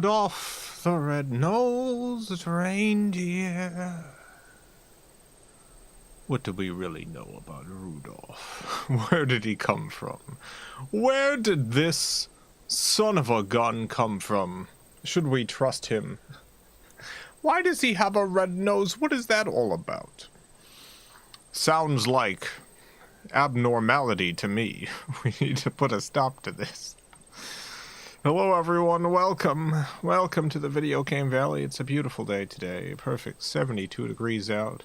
Rudolph the red-nosed reindeer. What do we really know about Rudolph? Where did he come from? Where did this son of a gun come from? Should we trust him? Why does he have a red nose? What is that all about? Sounds like abnormality to me. We need to put a stop to this. Hello everyone, welcome to the Video Game Valley. It's a beautiful day today, perfect 72 degrees out.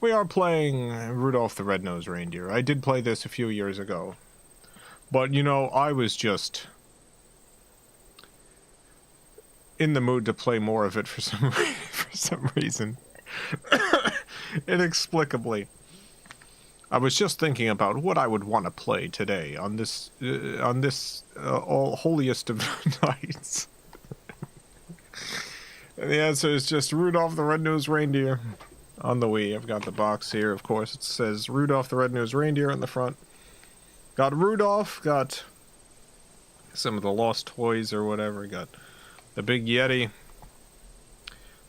We are playing Rudolph the Red-Nosed Reindeer. I did play this a few years ago, but you know, I was just in the mood to play more of it for some reason. Inexplicably. I was just thinking about what I would want to play today on this all holiest of nights. And the answer is just Rudolph the Red-Nosed Reindeer on the Wii. I've got the box here, of course. It says Rudolph the Red-Nosed Reindeer on the front. Got Rudolph, got some of the lost toys or whatever. Got the big Yeti.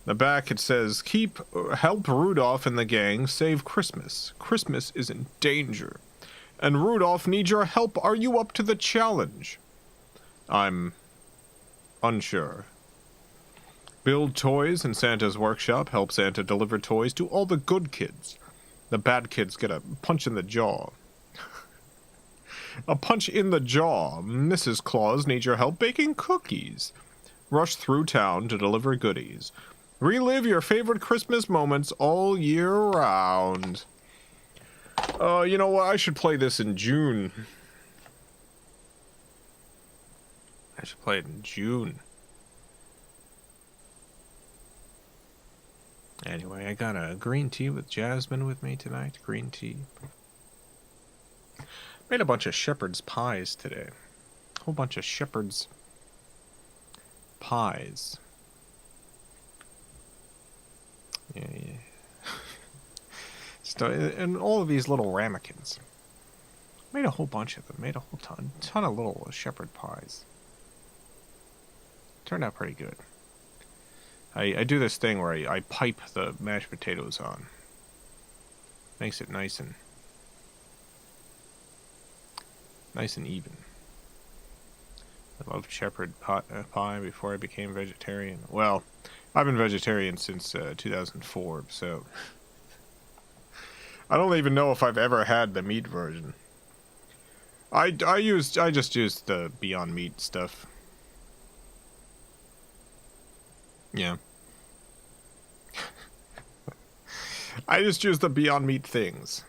The back it says, help Rudolph and the gang save Christmas. Christmas is in danger. And Rudolph needs your help. Are you up to the challenge? I'm unsure. Build toys in Santa's workshop. Help Santa deliver toys to all the good kids. The bad kids get a punch in the jaw. A punch in the jaw. Mrs. Claus needs your help baking cookies. Rush through town to deliver goodies. Relive your favorite Christmas moments all year round. You know what? I should play this in June. I should play it in June. Anyway, I got a green tea with jasmine with me tonight. Green tea. Made a bunch of shepherd's pies today. A whole bunch of shepherd's pies. Yeah. And all of these little ramekins. Made a whole bunch of them. Made a whole ton of little shepherd pies. Turned out pretty good. I do this thing where I pipe the mashed potatoes on. Makes it nice and even. I loved shepherd pie before I became vegetarian. Well, I've been vegetarian since 2004, so I don't even know if I've ever had the meat version. I just used the Beyond Meat stuff. Yeah. I just used the Beyond Meat things.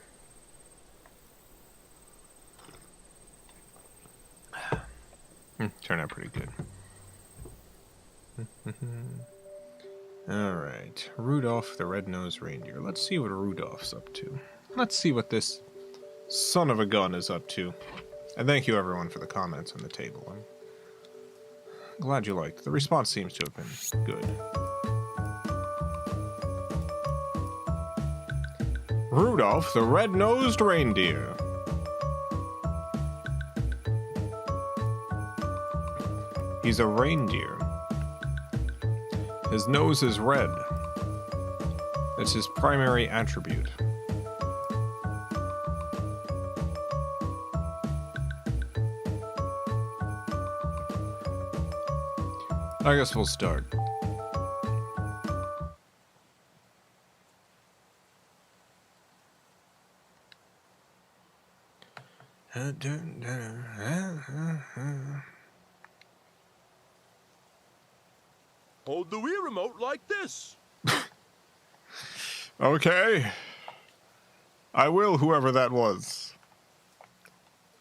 Turned out pretty good. Alright, Rudolph the Red-Nosed Reindeer. Let's see what Rudolph's up to. Let's see what this son of a gun is up to. And thank you everyone for the comments on the table. I'm glad you liked. The response seems to have been good. Rudolph the Red-Nosed Reindeer. He's a reindeer. His nose is red. That's his primary attribute. I guess we'll start. Hold the Wii remote like this. Okay. I will, whoever that was.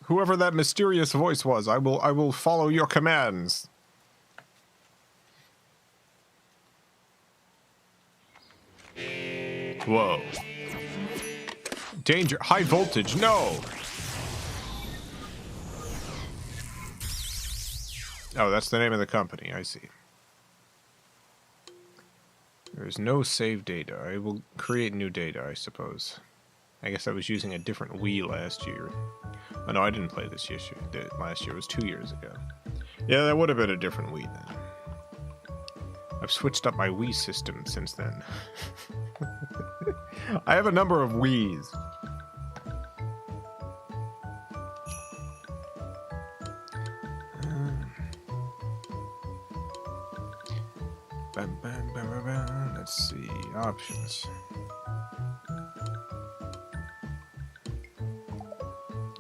Whoever that mysterious voice was, I will follow your commands. Whoa. Danger. High voltage. No. Oh, that's the name of the company. I see. There is no save data. I will create new data, I suppose. I guess I was using a different Wii last year. Oh, no, I didn't play this last year. It was 2 years ago. Yeah, that would have been a different Wii then. I've switched up my Wii system since then. I have a number of Wiis. Let's see, options.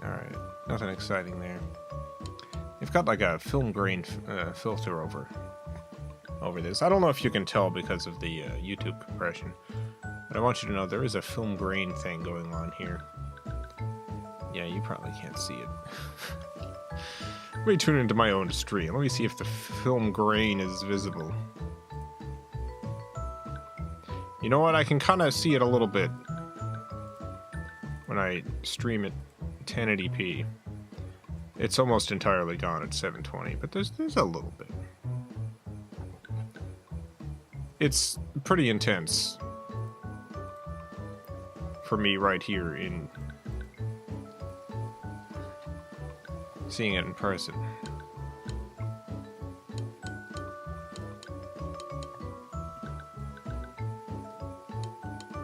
Alright, nothing exciting there. You've got like a film grain filter over this. I don't know if you can tell because of the YouTube compression, but I want you to know there is a film grain thing going on here. Yeah, you probably can't see it. Let me tune into my own stream. Let me see if the film grain is visible. You know what? I can kind of see it a little bit when I stream at 1080p. It's almost entirely gone at 720, but there's a little bit. It's pretty intense for me right here in seeing it in person.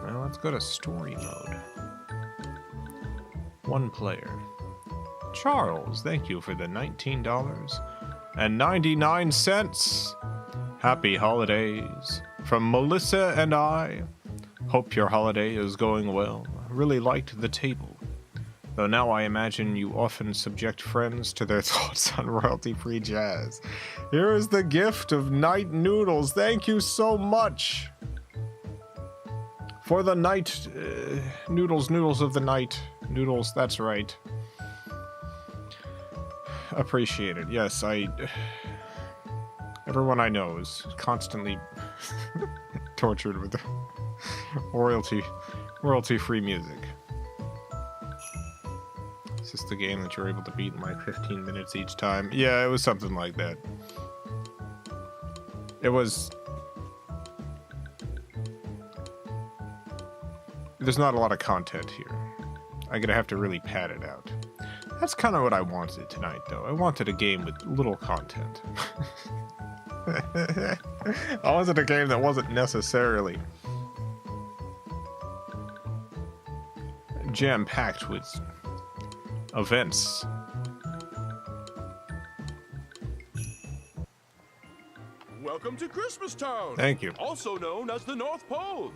Well, let's go to story mode. One player. Charles, thank you for the $19.99. Happy holidays from Melissa and I. Hope your holiday is going well. Really liked the table. Though now I imagine you often subject friends to their thoughts on royalty-free jazz. Here is the gift of night noodles. Thank you so much. For the night noodles of the night. Noodles, that's right. Appreciate it. Yes, everyone I know is constantly tortured with royalty-free music. Is this the game that you're able to beat in like 15 minutes each time? Yeah, it was something like that. It was... There's not a lot of content here. I'm gonna have to really pad it out. That's kind of what I wanted tonight, though. I wanted a game with little content. I wanted a game that wasn't necessarily jam-packed with events. Welcome to Christmas Town. Thank you. Also known as the North Pole.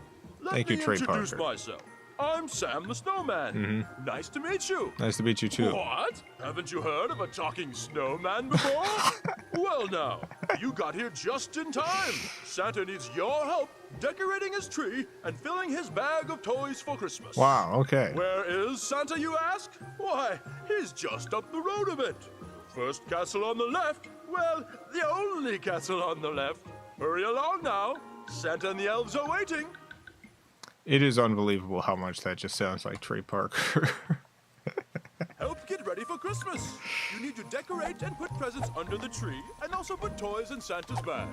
Thank you, Trey introduce Parker. myself. I'm Sam the Snowman. Nice to meet you. Nice to meet you, too. What? Haven't you heard of a talking snowman before? Well, now, you got here just in time. Santa needs your help decorating his tree and filling his bag of toys for Christmas. Wow, okay. Where is Santa, you ask? Why, he's just up the road a bit. First castle on the left. Well, the only castle on the left. Hurry along now. Santa and the elves are waiting. It is unbelievable how much that just sounds like Trey Parker. Help get ready for Christmas. You need to decorate and put presents under the tree and also put toys in Santa's bag.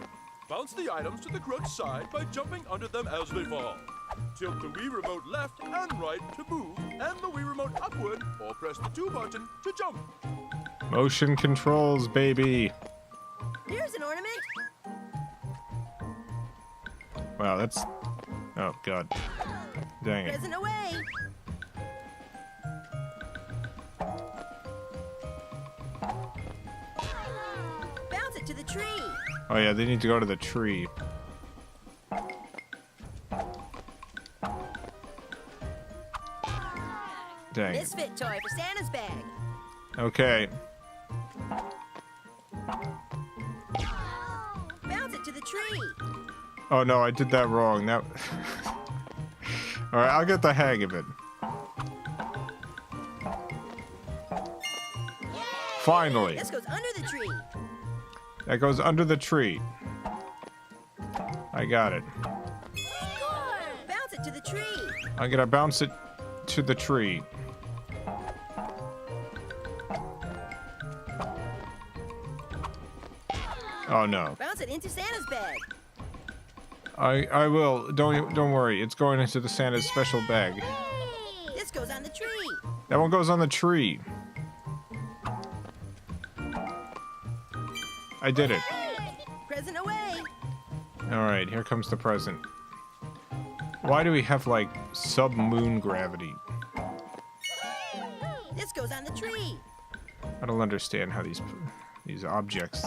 Bounce the items to the correct side by jumping under them as they fall. Tilt the Wii remote left and right to move and the Wii remote upward or press the 2 button to jump. Motion controls, baby. Here's an ornament. Wow, that's... Oh, God. Dang it. Present away. Bounce it to the tree. Oh, yeah, they need to go to the tree. Dang it. Misfit toy for Santa's bag. Okay. Bounce it to the tree. Oh, no, I did that wrong. That... Alright, I'll get the hang of it. Finally. This goes under the tree. That goes under the tree. I got it. Bounce it to the tree. I'm gonna bounce it to the tree. Oh no. Bounce it into Santa's bag. I will. Don't worry. It's going into the Santa's special bag. This goes on the tree. That one goes on the tree. I did it. Present away. Alright, here comes the present. Why do we have, like, sub-moon gravity? This goes on the tree. I don't understand how these objects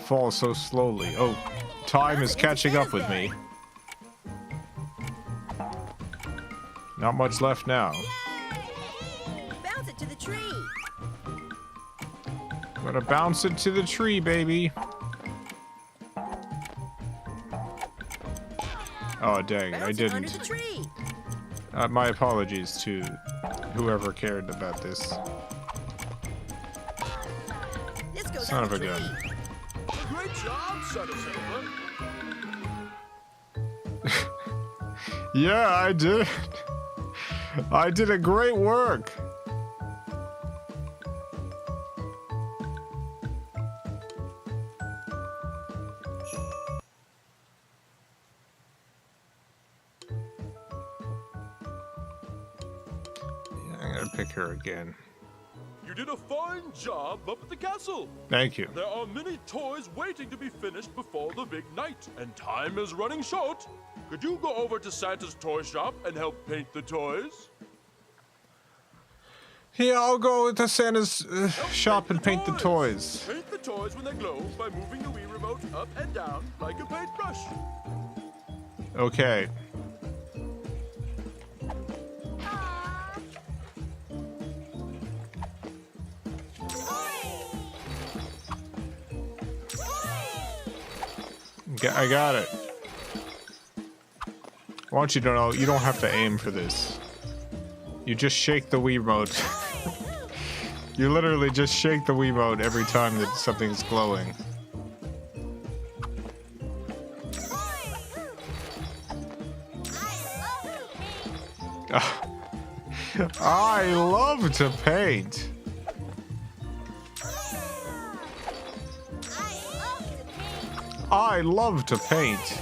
fall so slowly. Oh, time is catching up with me. Not much left now. Bounce it to the tree. Gotta bounce it to the tree, baby. Oh, dang, I Bounce it under didn't. the tree. My apologies to whoever cared about this. This goes Son on of the a tree. gun. Great job, Son of Silver. Yeah, I did. I did a great work. I'm gonna pick her again. You did a fine job up at the castle. Thank you. There are many toys waiting to be finished before the big night, and time is running short. Could you go over to Santa's toy shop and help paint the toys? Yeah, I'll go to Santa's shop and paint the toys. Paint the toys when they glow by moving the Wii remote up and down like a paintbrush. Okay. I got it. I want you to know, you don't have to aim for this. You just shake the Wii remote. You literally just shake the Wii remote every time that something's glowing. I love to paint. I love to paint.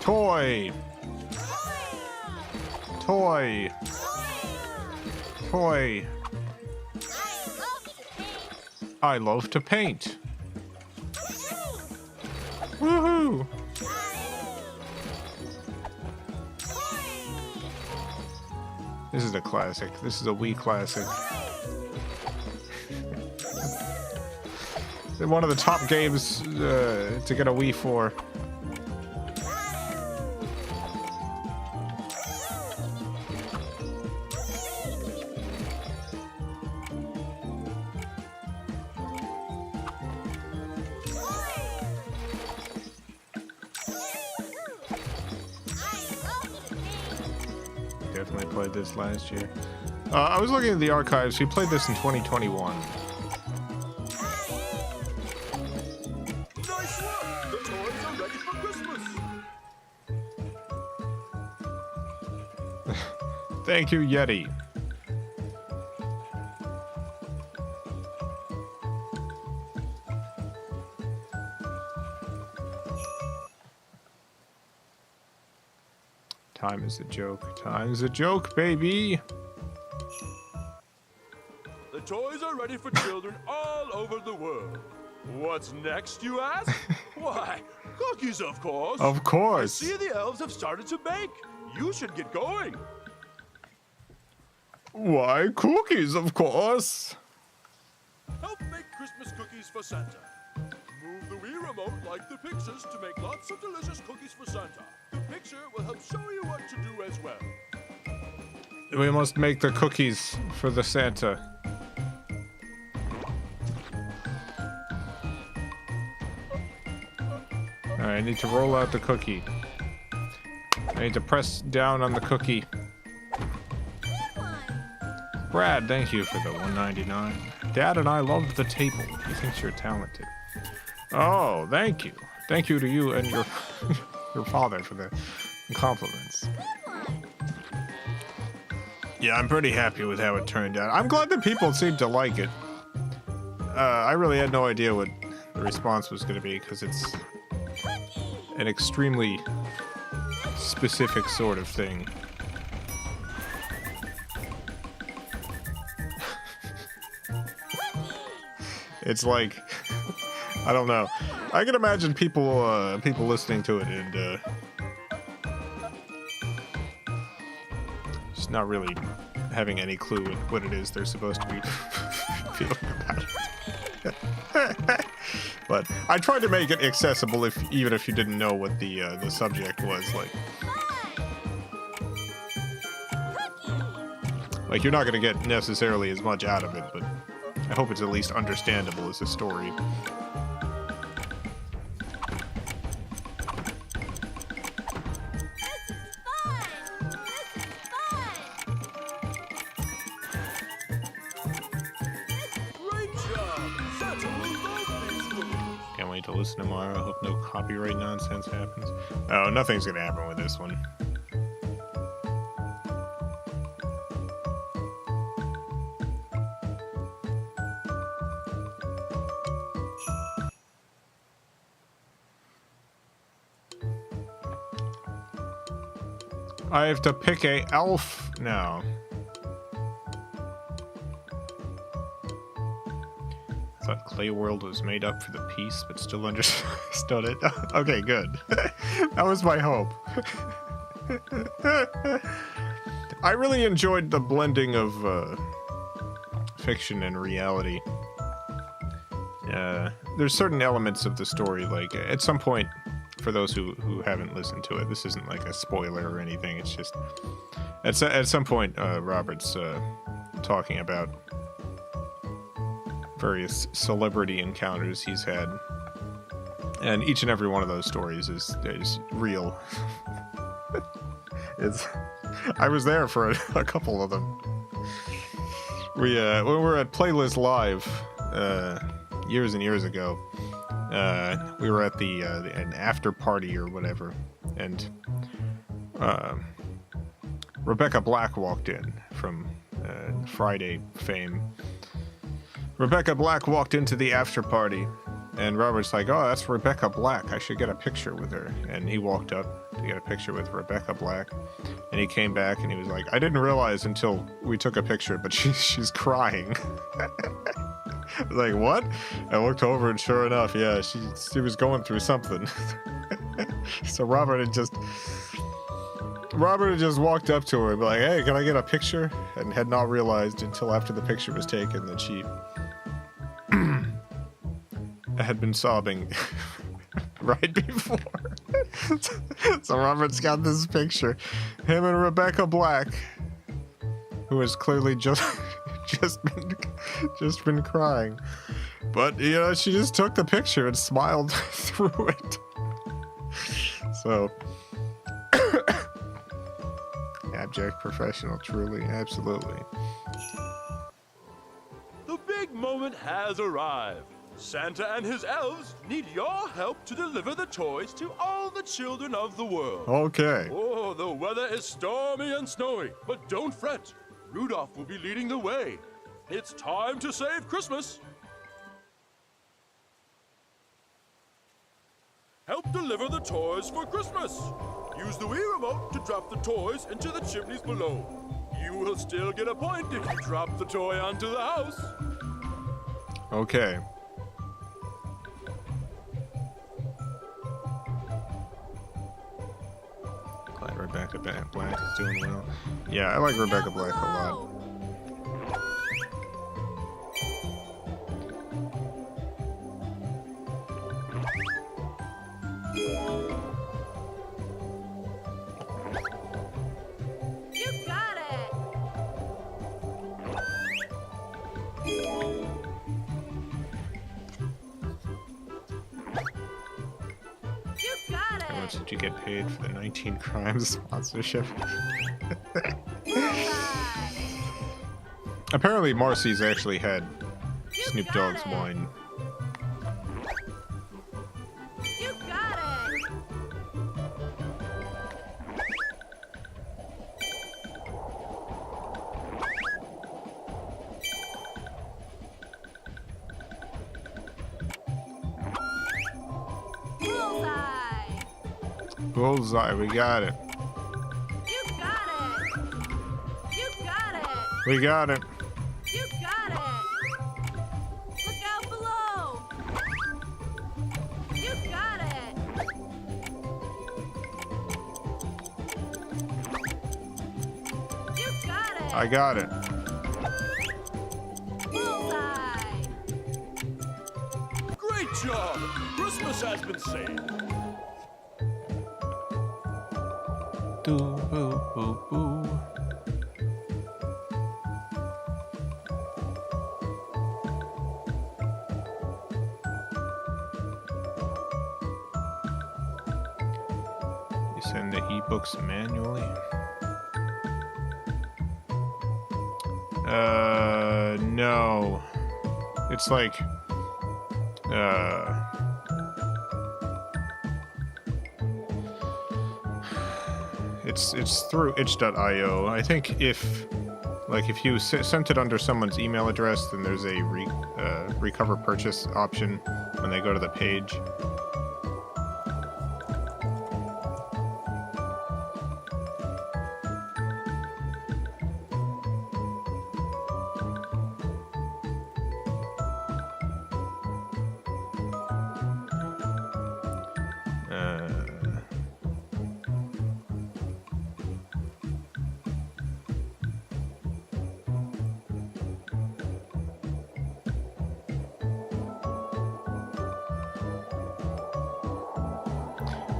Toy. Toy. Toy. I love to paint. Woohoo! This is a classic. This is a Wii classic. One of the top games to get a Wii for. Definitely played this last year. I was looking at the archives. We played this in 2021. Nice work! The toys are ready for Christmas. Thank you, Yeti. Time is a joke. Time's a joke, baby. The toys are ready for children all over the world. What's next, you ask? Why, cookies, of course. Of course. See, the elves have started to bake. You should get going. Why, cookies, of course. Help make Christmas cookies for Santa. Move the Wii remote like the pictures to make lots of delicious cookies for Santa. The picture will help show you what to do as well. We must make the cookies for the Santa. Alright, I need to roll out the cookie. I need to press down on the cookie. Brad, thank you for the $1.99. Dad and I love the table. He thinks you're talented. Oh, thank you. Thank you to you and your your father for the compliments. Yeah, I'm pretty happy with how it turned out. I'm glad that people seem to like it. I really had no idea what the response was going to be because it's an extremely specific sort of thing. It's like, I don't know. I can imagine people listening to it and just not really having any clue what it is they're supposed to be feeling about it. But I tried to make it accessible, even if you didn't know what the subject was. Like you're not going to get necessarily as much out of it, but I hope it's at least understandable as a story. Can't wait to listen tomorrow. I hope no copyright nonsense happens. Oh, nothing's going to happen with this one. I have to pick a elf now. I thought Clay World was made up for the piece, but still understood it. Okay, good. That was my hope. I really enjoyed the blending of fiction and reality. There's certain elements of the story, like at some point, for those who haven't listened to it, this isn't like a spoiler or anything. It's just at some point Robert's talking about various celebrity encounters he's had, and each and every one of those stories is real. I was there for a couple of them. When we were at Playlist Live years and years ago. We were at an after party or whatever, and Rebecca Black walked in from Friday fame. Rebecca Black walked into the after party, and Robert's like, "Oh, that's Rebecca Black. I should get a picture with her." And he walked up to get a picture with Rebecca Black, and he came back and he was like, "I didn't realize until we took a picture, but she's crying." Like, what? I looked over and sure enough, yeah, she was going through something. So Robert had just walked up to her and be like, "Hey, can I get a picture?" And had not realized until after the picture was taken that she had been sobbing right before. So Robert's got this picture, him and Rebecca Black, who has clearly just been crying, but you know, she just took the picture and smiled through it. So abject professional, truly, absolutely. The big moment has arrived. Santa and his elves need your help to deliver the toys to all the children of the world. Okay. Oh, the weather is stormy and snowy, but don't fret. Rudolph will be leading the way. It's time to save Christmas. Help deliver the toys for Christmas. Use the Wii remote to drop the toys into the chimneys below. You will still get a point if you drop the toy onto the house. Okay. Glad Rebecca Black is doing well. Yeah, I like Rebecca Black a lot. You got it. You got How much it. did you get paid for the 19 Crimes sponsorship? Apparently Marcy's actually had Snoop Dogg's wine. You got it. Bullseye. Bullseye, we got it. You got it. You got it. We got it. You got it. Look out below. I got it. Bullseye. Great job! Christmas has been saved. Doo, boo, boo, boo. You send the ebooks manually? No. It's like, it's through itch.io. I think if you sent it under someone's email address, then there's a recover purchase option when they go to the page.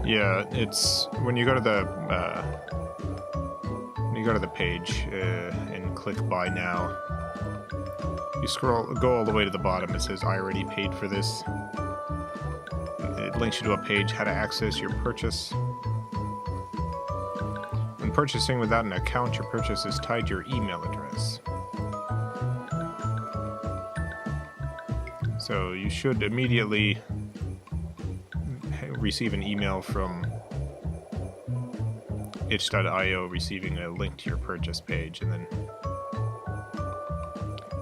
Yeah, it's when you go to the page and click buy now. You go all the way to the bottom. It says I already paid for this. It links you to a page how to access your purchase. When purchasing without an account, your purchase is tied to your email address. So you should immediately receive an email from itch.io receiving a link to your purchase page, and then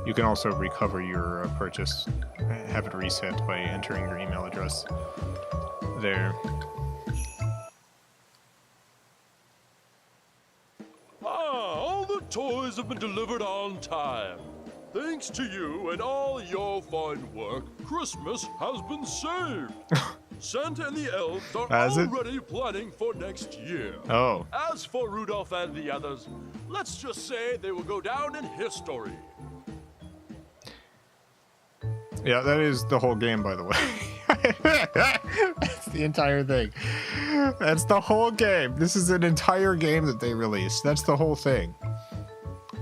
you can also recover your purchase, have it reset by entering your email address there. All the toys have been delivered on time. Thanks to you and all your fine work, Christmas has been saved. Santa and the elves are already planning for next year. Oh. As for Rudolph and the others, let's just say they will go down in history. Yeah, that is the whole game, by the way. That's the entire thing. That's the whole game. This is an entire game that they released. That's the whole thing.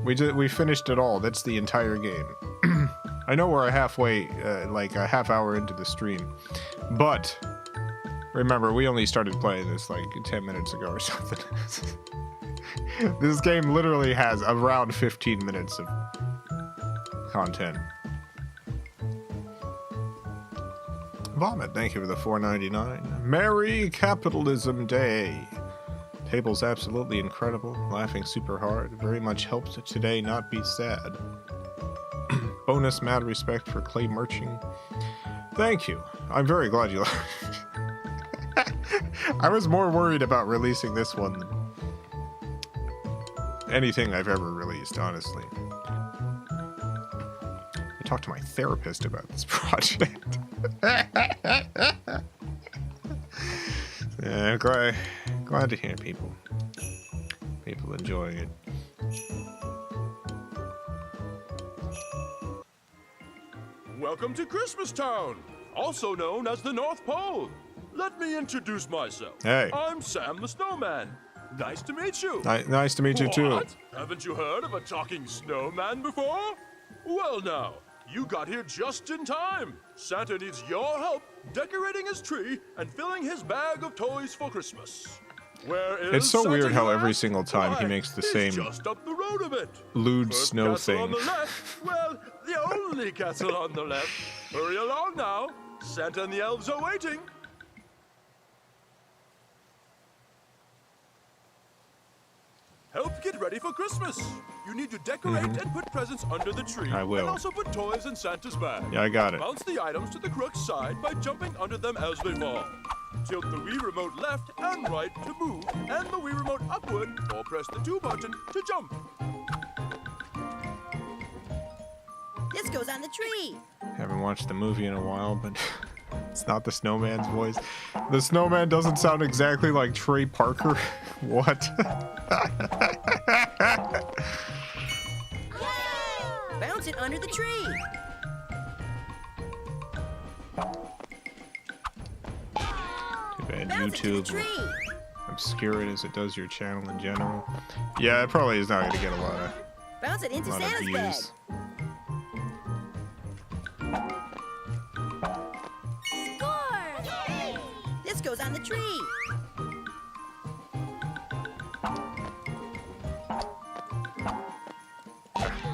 We finished it all. That's the entire game. I know we're halfway, like a half hour into the stream, but remember, we only started playing this like 10 minutes ago or something. This game literally has around 15 minutes of content. Vomit, thank you for the $4.99. Merry Capitalism Day. Table's absolutely incredible. Laughing super hard. Very much helped today not be sad. Bonus mad respect for Clay Merching. Thank you. I'm very glad you laughed. I was more worried about releasing this one than anything I've ever released, honestly. I talked to my therapist about this project. Yeah, glad to hear people enjoying it. Welcome to Christmas Town, also known as the North Pole. Let me introduce myself. Hey. I'm Sam the Snowman. Nice to meet you. Nice to meet you too. What? Haven't you heard of a talking snowman before? Well now, you got here just in time. Santa needs your help decorating his tree and filling his bag of toys for Christmas. Where is It's so Santa, weird how you every ask? single time he makes the He's same just up the road a bit. lewd First snow castle on thing. the left. Well, the only castle on the left. Hurry along now. Santa and the elves are waiting. Help get ready for Christmas. You need to decorate and put presents under the tree. I will. And also put toys in Santa's bag. Yeah, I got it. Bounce the items to the crook's side by jumping under them as they fall. Tilt the Wii Remote left and right to move, and the Wii Remote upward, or press the 2 button to jump. This goes on the tree. Haven't watched the movie in a while, but it's not the snowman's voice. The snowman doesn't sound exactly like Trey Parker. What? Bounce it under the tree. Too bad Bounce it to the YouTube tree. will obscure it as it does your channel in general. Yeah, it probably is not going to get a Bounce it into lot of Santa's bag. views. Score! This goes on the tree.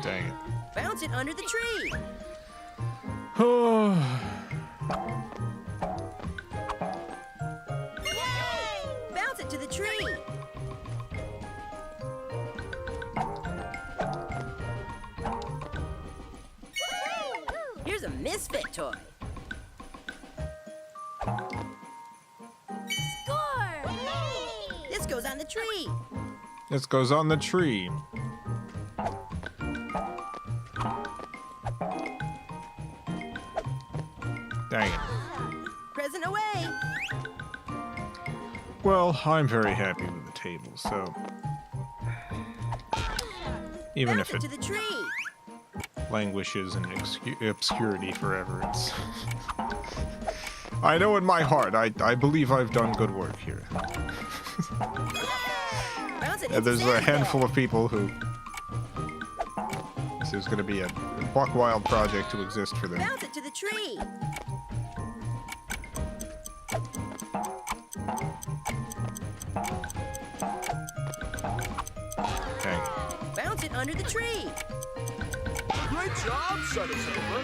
Dang it. Bounce it under the tree. Bounce it to the tree. Here's a misfit toy. Score! This goes on the tree. This goes on the tree. Dang it. Present away. Well, I'm very happy with the table, so even Bounce if it it to the tree. languishes in obscurity forever, it's... I know in my heart, I believe I've done good work here. Bounce it And into there's a Santa's handful bag. of people who... This is going to be a buck wild project to exist for them. Bounce it to the tree. Dang. Bounce it under the tree. Great job, Son of Silver.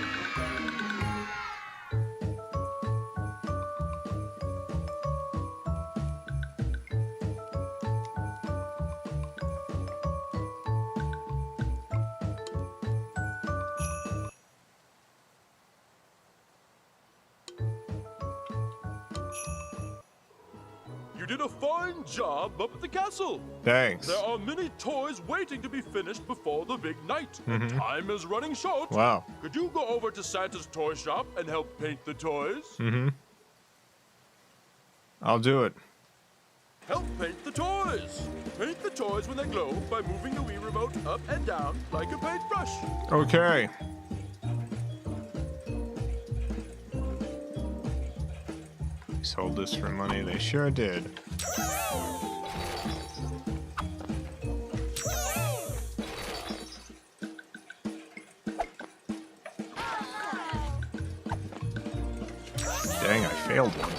You did a fine job up at the castle. Thanks. There are many toys waiting to be finished before the big night. Time is running short. Wow. Could you go over to Santa's toy shop and help paint the toys? I'll do it. Help paint the toys. Paint the toys when they glow by moving the Wii remote up and down like a paintbrush. Okay. They sold this for money. They sure did. Dang, I failed one.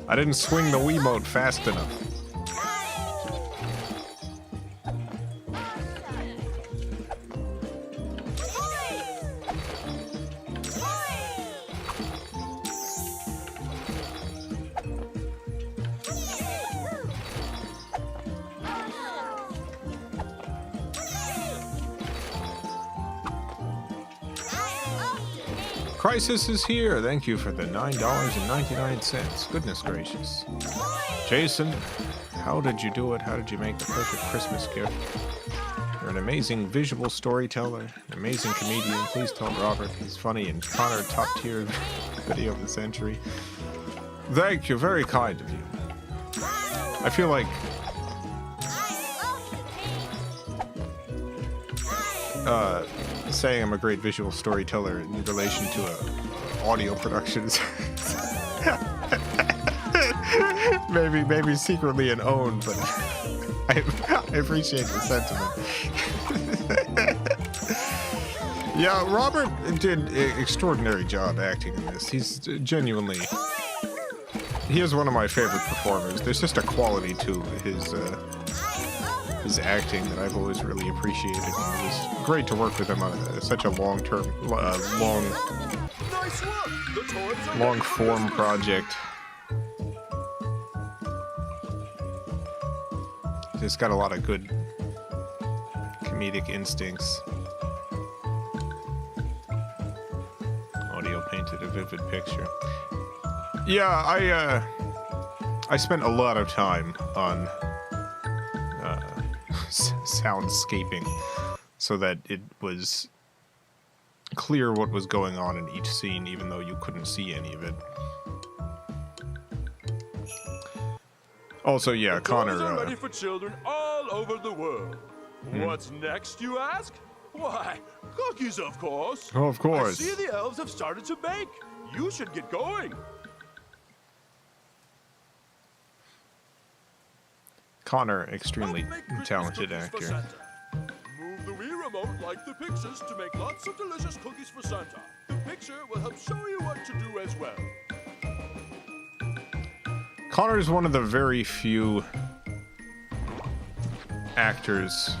I didn't swing the Wiimote fast enough. Crisis is here. Thank you for the $9.99. Goodness gracious. Jason, how did you do it? How did you make the perfect Christmas gift? You're an amazing visual storyteller, an amazing comedian. Please tell Robert he's funny and Connor top tier video of the century. Thank you. Very kind of you. I feel like saying I'm a great visual storyteller in relation to audio productions. maybe secretly an own, but I appreciate the sentiment. Yeah, Robert did an extraordinary job acting in this. He's genuinely... He is one of my favorite performers. There's just a quality to his acting that I've always really appreciated. And it was great to work with him on such a long-term, Nice work. The toys are long-form project. He's got a lot of good comedic instincts. Audio painted a vivid picture. Yeah, I spent a lot of time on soundscaping so that it was clear what was going on in each scene, even though you couldn't see any of it. Also, yeah, Toys are Connor. ready for children all over the world. What's next, you ask? Why, cookies, of course. Oh, of course. I see the elves have started to bake. You should get going. Connor, extremely Help make Christmas talented cookies for actor. Santa. Move the Wii remote like the pictures to make lots of delicious cookies for Santa. The picture will help show you what to do as well. Connor is one of the very few actors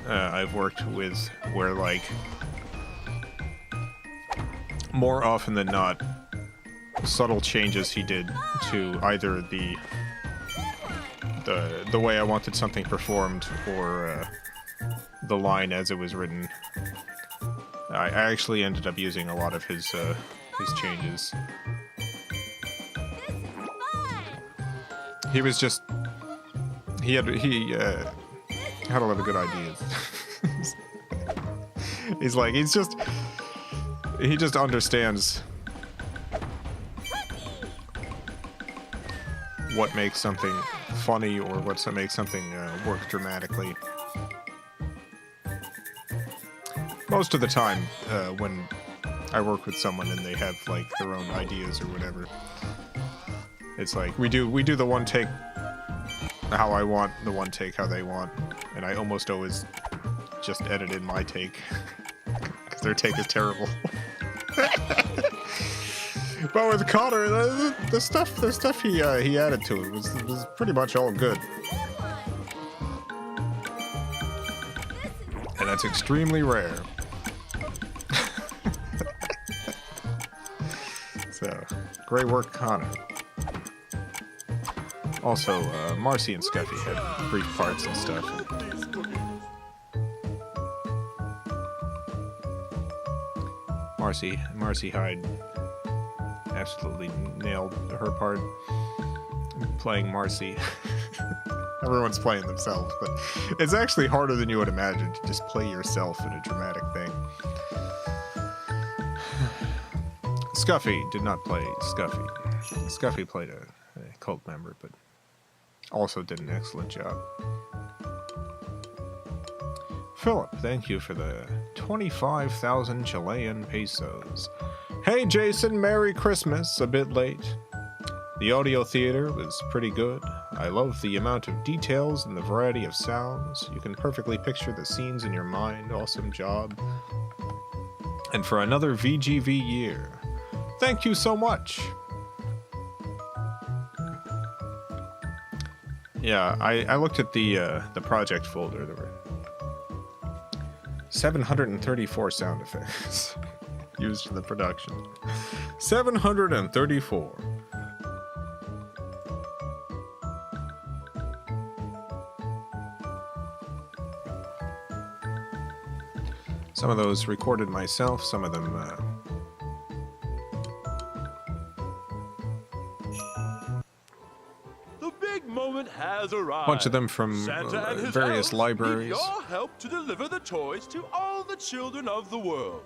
I've worked with where, like, more often than not, subtle changes he did to either the way I wanted something performed or the line as it was written. I actually ended up using a lot of his changes. He was just he had a lot of good ideas. He just understands what makes something funny or what makes something work dramatically. Most of the time, when I work with someone and they have like their own ideas or whatever, it's like we do the one take how I want, the one take how they want, and I almost always just edit in my take because their take is terrible. But with Connor, the stuff he added to it was pretty much all good, and that's extremely rare. So, great work, Connor. Also, Marcy and Scuffy had brief parts and stuff. These cookies. Marcy Hyde absolutely nailed her part playing Marcy. Everyone's playing themselves, but it's actually harder than you would imagine to just play yourself in a dramatic thing. Scuffy did not play Scuffy. Scuffy played a cult member, but also did an excellent job. Philip, thank you for the 25,000 Chilean pesos. Hey Jason, Merry Christmas. A bit late. The audio theater was pretty good. I love the amount of details and the variety of sounds. You can perfectly picture the scenes in your mind. Awesome job. And for another VGV year. Thank you so much. Yeah, I looked at the project folder. There were 734 sound effects used in the production. 734. Some of those recorded myself, some of them The big moment has arrived. bunch of them from Santa and his various elves libraries. need your help to deliver the toys to all the children of the world.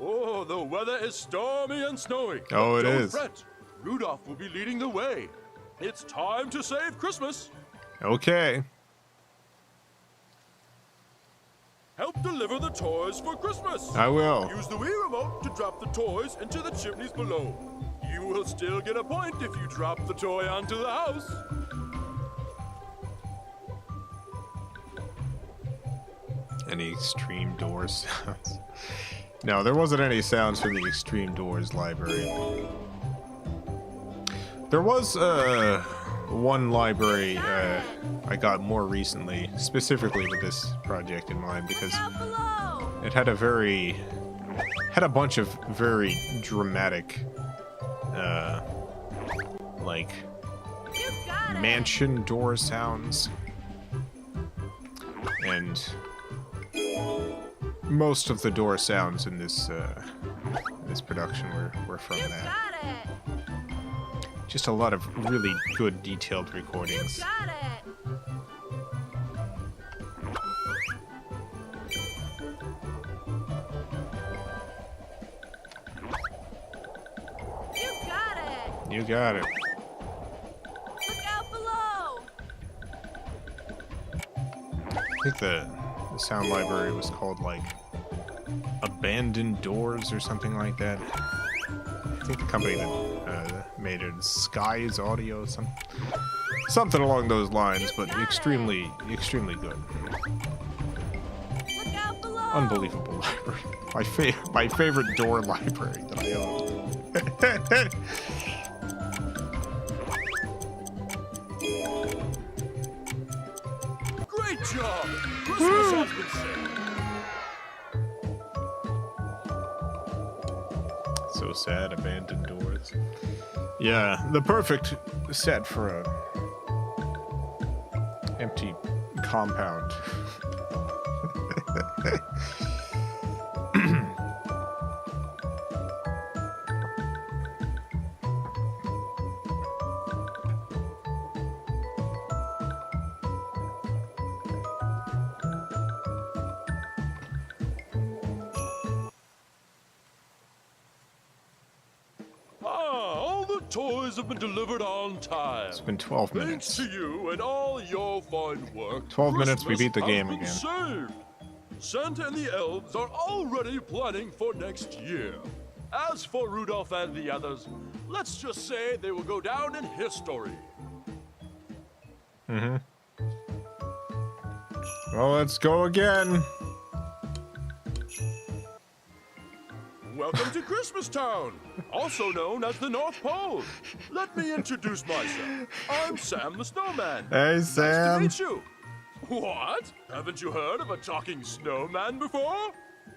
Oh, the weather is stormy and snowy. Oh, it Don't is. fret. Rudolph will be leading the way. It's time to save Christmas. Okay. Help deliver the toys for Christmas. I will. Use the Wii remote to drop the toys into the chimneys below. You will still get a point if you drop the toy onto the house. Any Extreme Doors sounds? No, there wasn't any sounds from the Extreme Doors library. There was one library I got more recently, specifically with this project in mind, because Down below. it had a bunch of very dramatic, like You got it. mansion door sounds, and most of the door sounds in this production were from You that. got it. Just a lot of really good detailed You recordings. got it. You got it. You got it. Look out below. I think the The sound library was called, like, Abandoned Doors or something like that. I think the company that made it is Skies Audio, something along those lines, but extremely, extremely good. Look out below. Unbelievable library. My favorite door library that I own. Great job! Christmas has been saved. So sad, abandoned doors. Yeah, the perfect set for a empty compound. All the toys have been delivered on time. It's been 12 Thanks minutes. to you and all your fine work. 12 minutes, we beat the Christmas game has been again. saved. Santa and the elves are already planning for next year. As for Rudolph and the others, let's just say they will go down in history. Well, let's go again. Welcome to Christmas Town, also known as the North Pole. Let me introduce myself. I'm Sam the Snowman. Hey, Nice to Sam. meet you. What? Haven't you heard of a talking snowman before?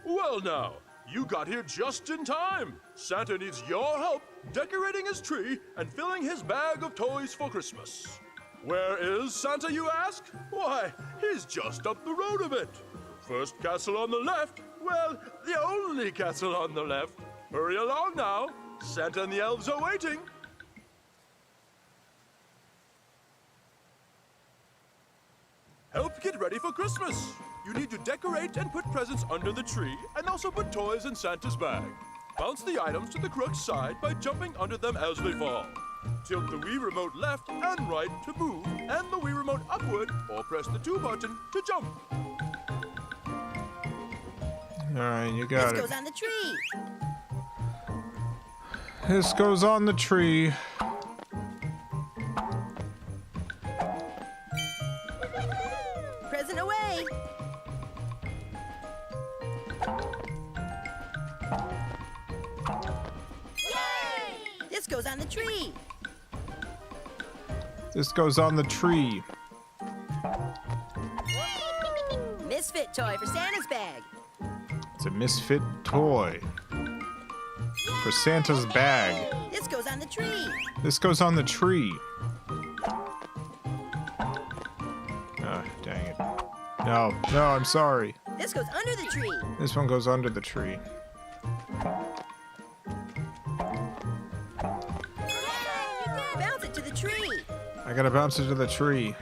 Well now, you got here just in time. Santa needs your help decorating his tree and filling his bag of toys for Christmas. Where is Santa, you ask? Why, he's just up the road a bit. First castle on the left. Well, the only castle on the left. Hurry along now. Santa and the elves are waiting. Help get ready for Christmas. You need to decorate and put presents under the tree and also put toys in Santa's bag. Bounce the items to the crooked side by jumping under them as they fall. Tilt the Wii remote left and right to move and the Wii remote upward or press the 2 button to jump. Alright, you got This it. goes on the tree. This goes on the tree. Present away. Yay! This goes on the tree. This goes on the tree. Misfit toy for Santa's bag. It's a misfit toy for Santa's bag. This goes on the tree. This goes on the tree. Ah, dang it. No, no, I'm sorry. This goes under the tree. This one goes under the tree. Bounce it to the tree. I gotta bounce it to the tree.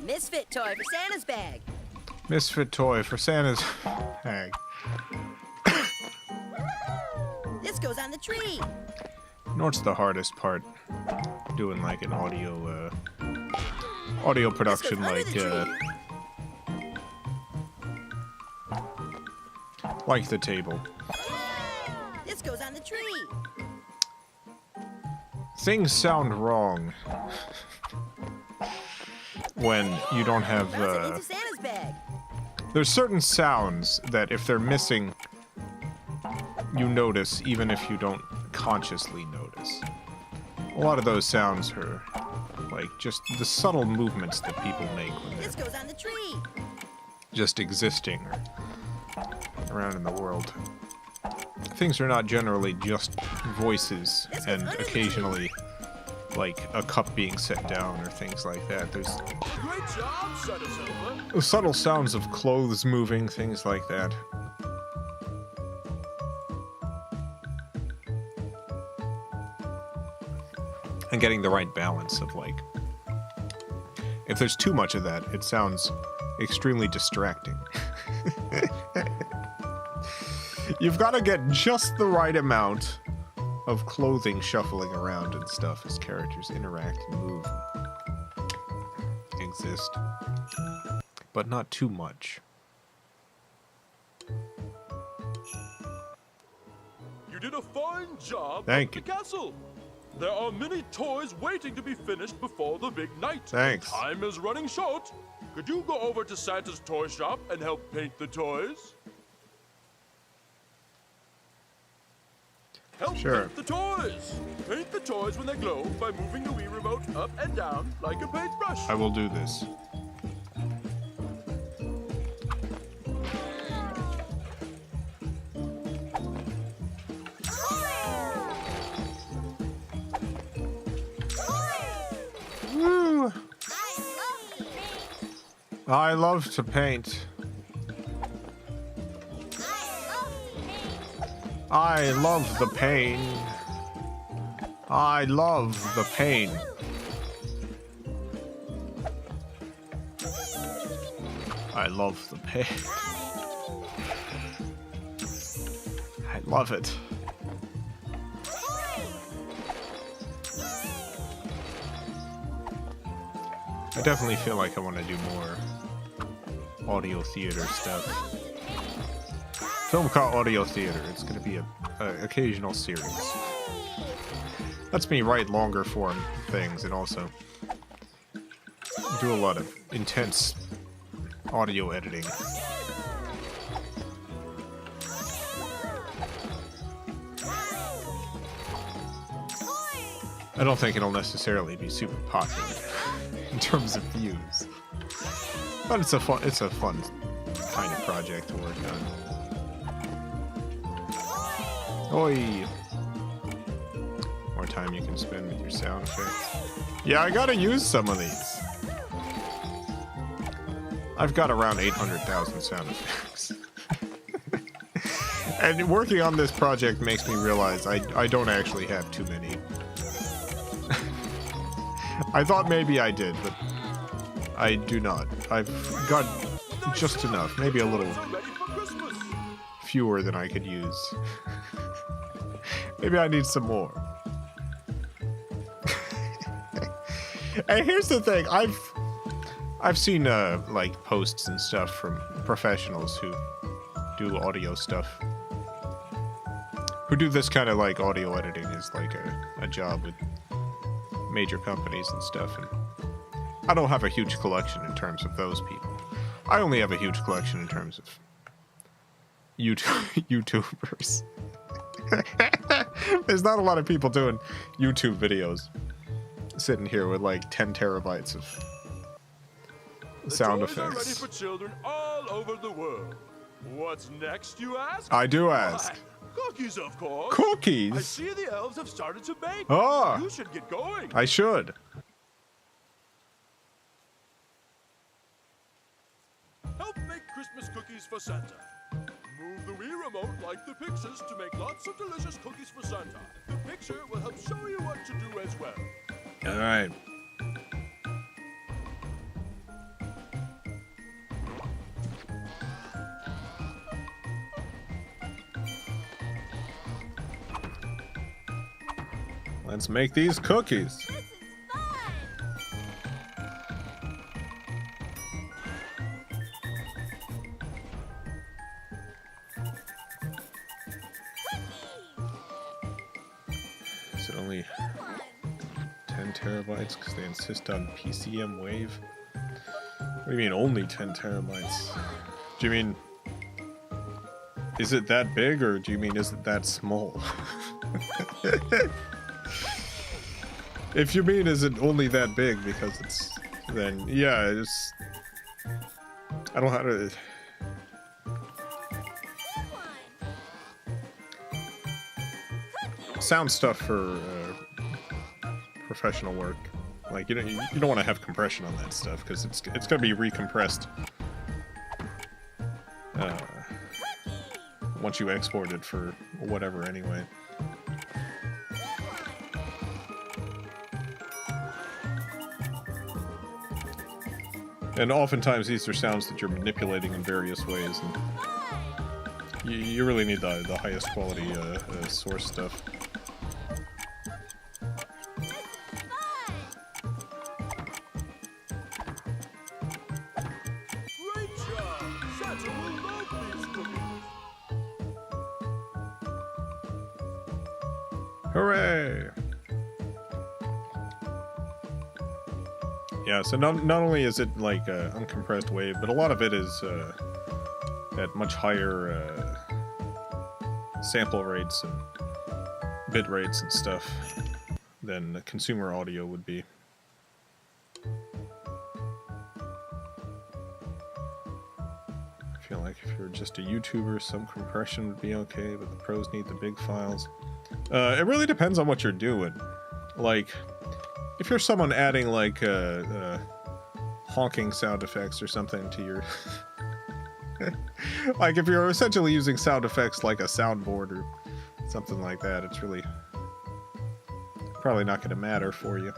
Misfit toy for Santa's bag. Misfit toy for Santa's bag. This goes on the tree. You know what's the hardest part? Doing like an audio production, under the like the table. This goes on the tree. Things sound wrong when you don't have. Bounce it into Santa's bag. There's certain sounds that if they're missing, you notice even if you don't consciously notice. A lot of those sounds are like just the subtle movements that people make when This they're goes on the tree. just existing around in the world. Things are not generally just voices This goes and under the occasionally like a cup being set down or things like that. There's Great job, Santa Silver. subtle sounds of clothes moving, things like that. And getting the right balance of like, if there's too much of that, it sounds extremely distracting. You've got to get just the right amount of clothing shuffling around and stuff as characters interact and move. exist. But not too much. You did a fine job Thank at you. the castle. There are many toys waiting to be finished before the big night. Thanks. Time is running short. Could you go over to Santa's toy shop and help paint the toys? Help Sure. paint the toys. Paint the toys when they glow by moving the Wii remote up and down like a paintbrush. I will do this. Woo! I love to paint. I love the pain. I love the pain. I love the pain. I love it. I definitely feel like I want to do more audio theater stuff. FilmCow audio theater. It's going to be a occasional series. Lets me write longer form things and also do a lot of intense audio editing. I don't think it'll necessarily be super popular in terms of views, but it's a fun kind of project to work on. Oi! More time you can spend with your sound effects. Yeah, I gotta use some of these. I've got around 800,000 sound effects. And working on this project makes me realize I don't actually have too many. I thought maybe I did, but I do not. I've got just enough, maybe a little fewer than I could use. Maybe I need some more. And here's the thing, I've seen like posts and stuff from professionals who do audio stuff, who do this kind of like audio editing as like a job with major companies and stuff. And I don't have a huge collection in terms of those people. I only have a huge collection in terms of YouTubers. There's not a lot of people doing YouTube videos sitting here with like 10 terabytes of sound The toys are ready effects. for children all over the world. What's next, you ask? I do ask. Why, cookies, of course. I Cookies? see the elves have started to bake. Ah. You should get going. I should. Help make Christmas cookies for Santa. Move the Wii remote like the pictures to make lots of delicious cookies for Santa. The picture will help show you what to do as well. All right. Let's make these cookies. This is fun! Is it only 10 terabytes because they insist on PCM wave? What do you mean only 10 terabytes? Do you mean, is it that big, or do you mean is it that small? If you mean is it only that big because it's, then yeah, it's, I don't know how to, sound stuff for professional work. Like you don't want to have compression on that stuff because it's gonna be recompressed once you export it for whatever anyway. And oftentimes these are sounds that you're manipulating in various ways, and you really need the highest quality source stuff. Hooray! Yeah, so not only is it like an uncompressed wave, but a lot of it is at much higher sample rates and bit rates and stuff than the consumer audio would be. I feel like if you're just a YouTuber, some compression would be okay, but the pros need the big files. It really depends on what you're doing. Like, if you're someone adding like honking sound effects or something to your like if you're essentially using sound effects like a soundboard or something like that, it's really probably not going to matter for you.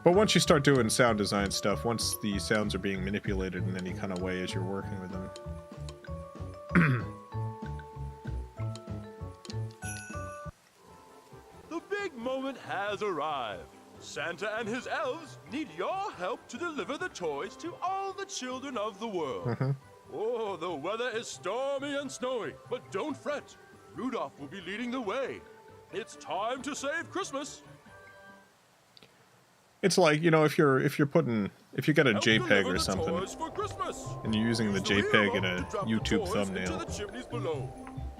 But once you start doing sound design stuff, once the sounds are being manipulated in any kind of way as you're working with them, The big moment has arrived. Santa and his elves need your help to deliver the toys to all the children of the world. Oh, the weather is stormy and snowy, but don't fret. Rudolph will be leading the way. It's time to save Christmas. it's like, you know, if you get a Help JPEG deliver or the something, toys for Christmas. and you're using the Use the JPEG wheel in a to drop the YouTube toys thumbnail. into the chimneys below.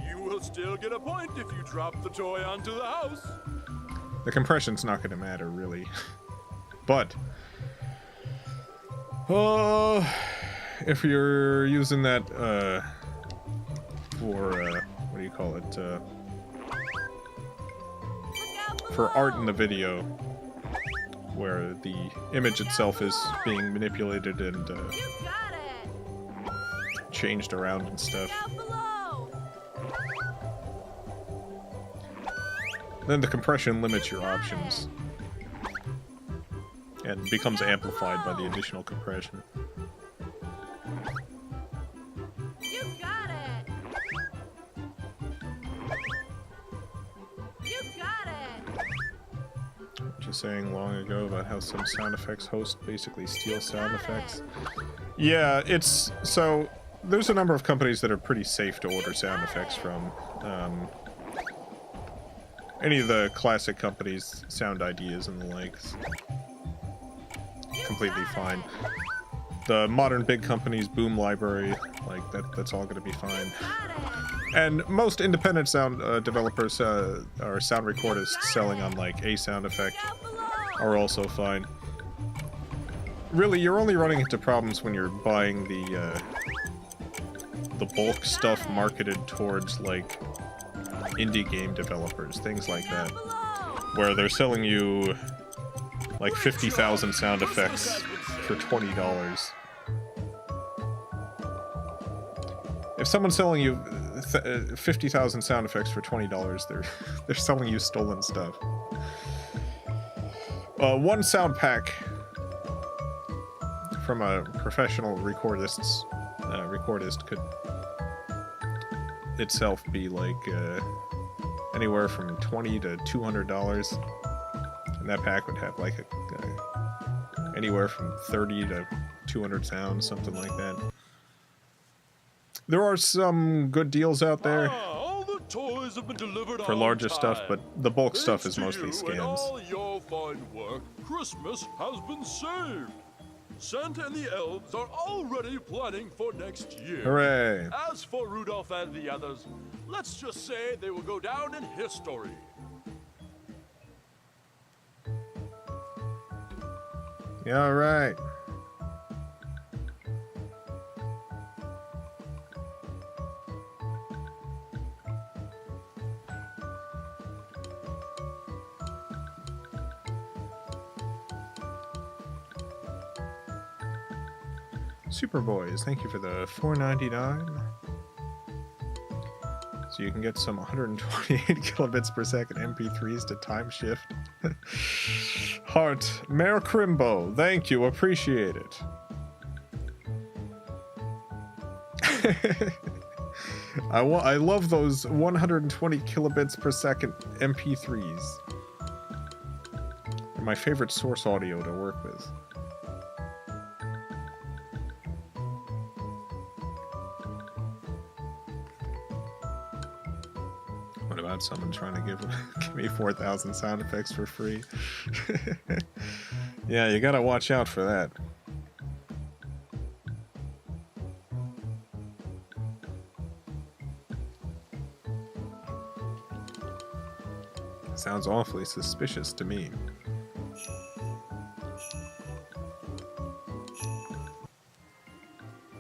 You will still get a point if you drop the toy onto the house. The compression's not going to matter, really. But if you're using that for what do you call it? For art in the video, where the image itself is being manipulated and You got it. changed around and stuff, Down below. then the compression limits your options and becomes amplified by the additional compression. You got it. You got it. Just saying long ago about how some sound effects hosts basically steal sound effects. Yeah, it's so there's a number of companies that are pretty safe to order sound effects from. Any of the classic companies, Sound Ideas and the likes, completely fine. The modern big companies, Boom Library, like that's all gonna be fine. And most independent sound developers or sound recordists selling on like a sound effect are also fine. Really, you're only running into problems when you're buying the bulk stuff marketed towards like indie game developers, things like that, where they're selling you like 50,000 sound effects for $20. If someone's selling you 50,000 sound effects for $20, they're selling you stolen stuff. One sound pack from a professional recordist could itself be like anywhere from $20 to $200, and that pack would have like anywhere from 30 to 200 sounds, something like that. There are some good deals out there All the toys have been delivered for on larger time. stuff, but the bulk stuff Thanks is to mostly you and scams. all your fine work, Christmas has been saved. Santa and the elves are already planning for next year. Hooray! As for Rudolph and the others, let's just say they will go down in history. Yeah, alright. Superboys, thank you for the $4.99. So you can get some 128 kilobits per second MP3s to time shift. Heart, Mayor Crimbo, thank you, appreciate it. I love those 120 kilobits per second MP3s. They're my favorite source audio to work with. about someone trying to give me 4,000 sound effects for free? Yeah, you gotta watch out for that. Sounds awfully suspicious to me.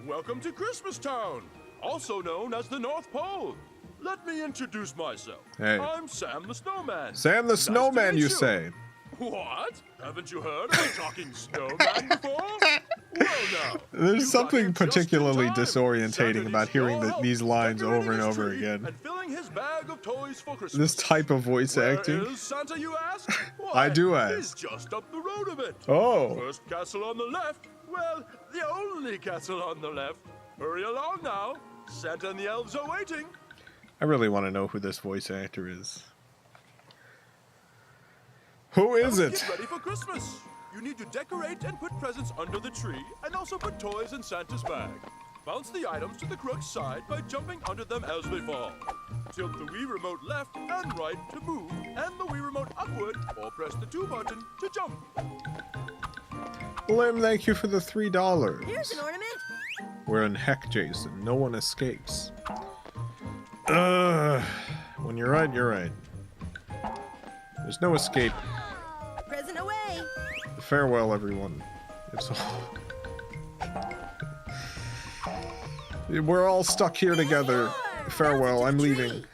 Welcome to Christmas Town, also known as the North Pole. Let me introduce myself. Hey. I'm Sam the Snowman. Sam the Nice to Snowman, meet you say? What? Haven't you heard of a talking snowman before? Well, now. There's you something got here just in particularly time. disorientating Santa about needs hearing your help these lines decorating over and his over tree again. And filling his bag of toys for Christmas. This type of voice Where acting. is Santa, you ask? I do Why, ask. He's just up the road a bit. Oh. First castle on the left. Well, the only castle on the left. Hurry along now. Santa and the elves are waiting. I really want to know who this voice actor is. Who is Now it? Get ready for Christmas. You need to decorate and put presents under the tree, and also put toys in Santa's bag. Bounce the items to the crook's side by jumping under them as they fall. Tilt the Wii remote left and right to move, and the Wii remote upward, or press the 2 button to jump. Lim, thank you for the $3. Here's an ornament. We're in heck, Jason. No one escapes. When you're right, you're right. There's no escape. Present away. Farewell, everyone. It's all... We're all stuck here together. Farewell, I'm leaving.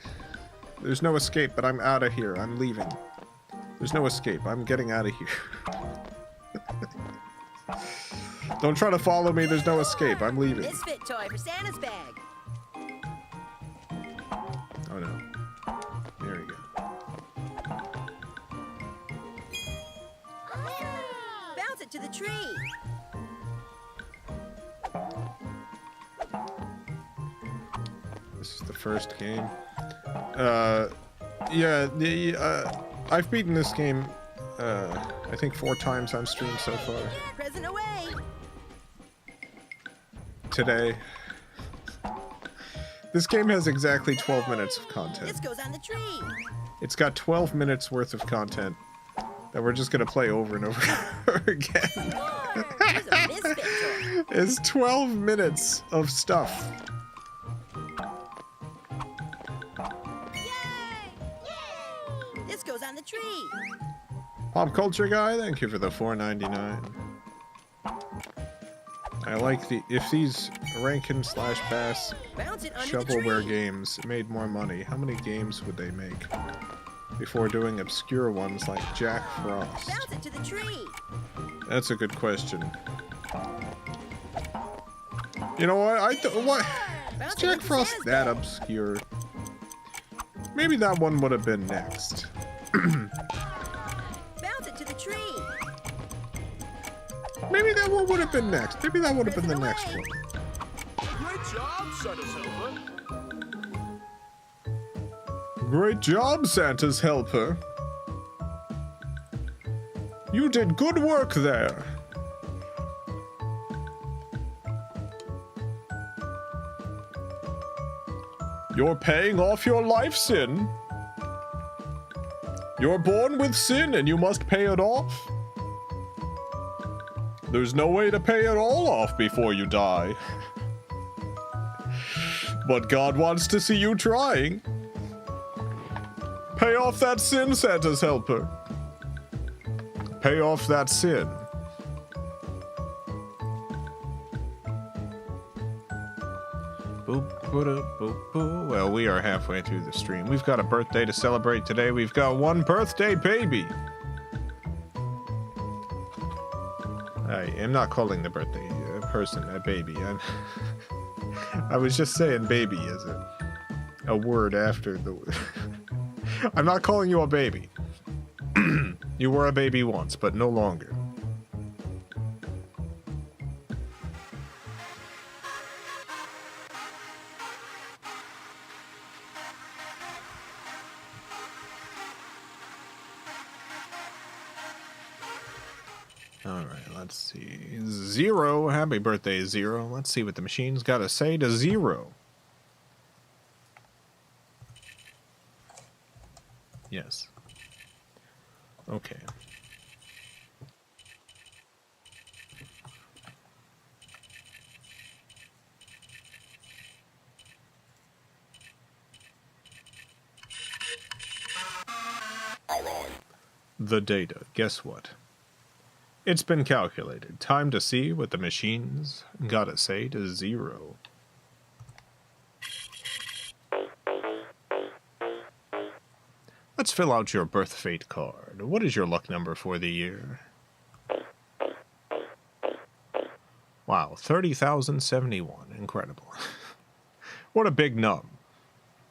There's no escape, but I'm out of here. I'm leaving. There's no escape. I'm getting out of here. Don't try to follow me. There's no escape. I'm leaving. Misfit toy for Santa's bag. Oh no. There we go. Bounce it to the tree. This is the first game. Yeah, I've beaten this game, I think 4 times on stream so far. Present away. Today. This game has exactly 12 minutes of content. This goes on the tree. It's got 12 minutes worth of content that we're just gonna play over and over again. Here's a misfit toy. It's 12 minutes of stuff. This goes on the tree. Pop culture guy, thank you for the $4.99. I like if these Rankin / Bass Bounce it under the shovelware tree. games made more money, how many games would they make before doing obscure ones like Jack Frost? Bounce it to the tree. That's a good question. You know what? What? Bounce Is it Jack into Frost Santa's that bag. obscure? Maybe that one would have been next. Bounce it to the tree. Maybe that one would have been next. Maybe that would have been the next one. Great job, Santa's helper. Great job, Santa's helper. You did good work there. You're paying off your life sin. You're born with sin and you must pay it off. There's no way to pay it all off before you die. But God wants to see you trying. Pay off that sin, Santa's helper. Pay off that sin. Boop, boop, boop, boop. Well, we are halfway through the stream. We've got a birthday to celebrate today. We've got one birthday baby. I am not calling the birthday person a baby. I was just saying baby as a word after the... I'm not calling you a baby. You were a baby once, but no longer. Alright, let's see. Zero. Happy birthday, Zero. Let's see what the machine's got to say to Zero. Yes. Okay. The data. Guess what? It's been calculated. Time to see what the machines gotta say to zero. Let's fill out your birth fate card. What is your luck number for the year? Wow, 30,071. Incredible. What a big nub.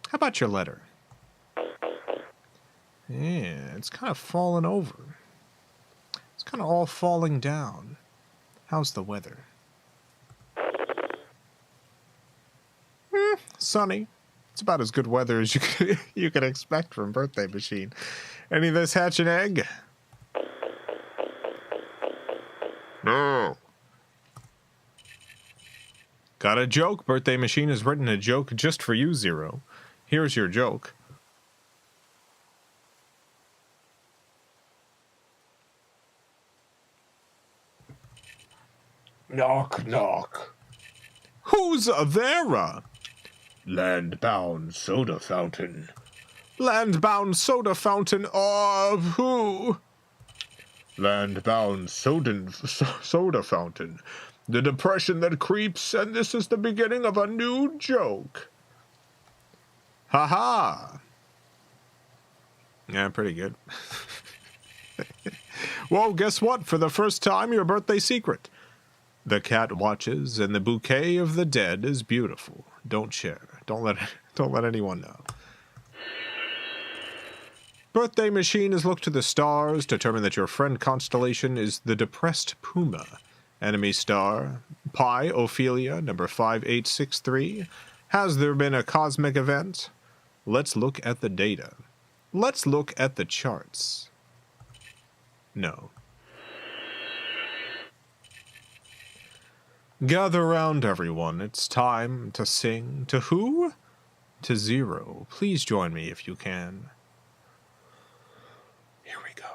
How about your letter? Yeah, it's kind of falling over. It's kind of all falling down. How's the weather? Sunny. It's about as good weather as you could expect from Birthday Machine. Any of this hatch an egg? No. Got a joke? Birthday Machine has written a joke just for you, Zero. Here's your joke. Knock, knock. Who's there? Land-bound soda fountain. Land-bound soda fountain of who? Land-bound soda fountain. The depression that creeps, and this is the beginning of a new joke. Ha-ha. Yeah, pretty good. Well, guess what? For the first time, your birthday secret. The cat watches, and the bouquet of the dead is beautiful. Don't share. Don't let anyone know. Birthday Machine has looked to the stars, determined that your friend constellation is the depressed puma. Enemy star, Pi Ophelia, number 5863. Has there been a cosmic event? Let's look at the data. Let's look at the charts. No. Gather round, everyone. It's time to sing. To who? To Zero. Please join me if you can. Here we go.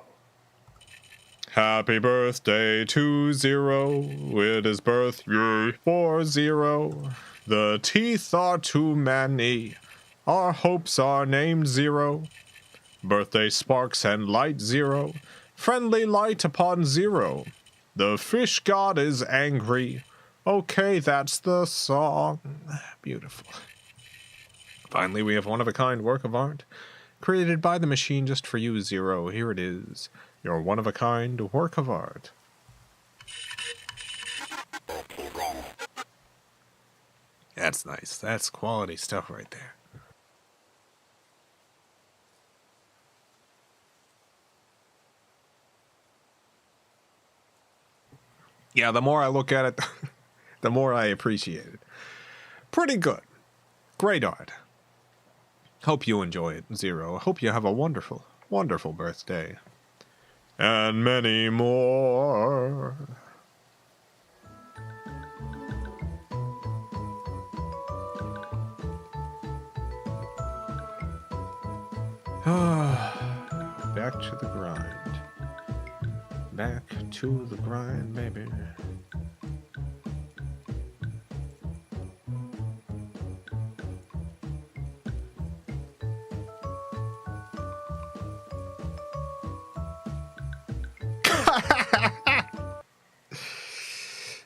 Happy birthday to Zero. It is birthday for Zero. The teeth are too many. Our hopes are named Zero. Birthday sparks and light Zero. Friendly light upon Zero. The fish god is angry. Okay, that's the song. Beautiful. Finally, we have one-of-a-kind work of art. Created by the machine just for you, Zero. Here it is. Your one-of-a-kind work of art. That's nice. That's quality stuff right there. Yeah, the more I look at it, the more I appreciate it. Pretty good. Great art. Hope you enjoy it, Zero. Hope you have a wonderful, wonderful birthday. And many more. Back to the grind. Back to the grind, baby.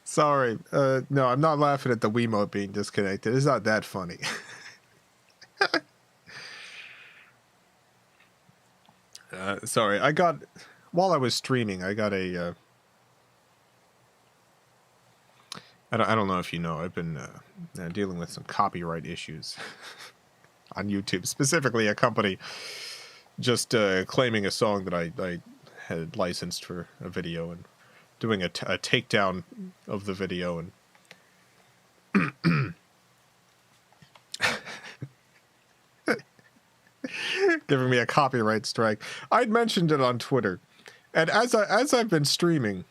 Sorry. No, I'm not laughing at the Wiimote being disconnected. It's not that funny. Sorry, while I was streaming, I got a, I don't know if you know, I've been dealing with some copyright issues on YouTube. Specifically, a company just claiming a song that I had licensed for a video and doing a takedown of the video and giving me a copyright strike. I'd mentioned it on Twitter, and as I've been streaming,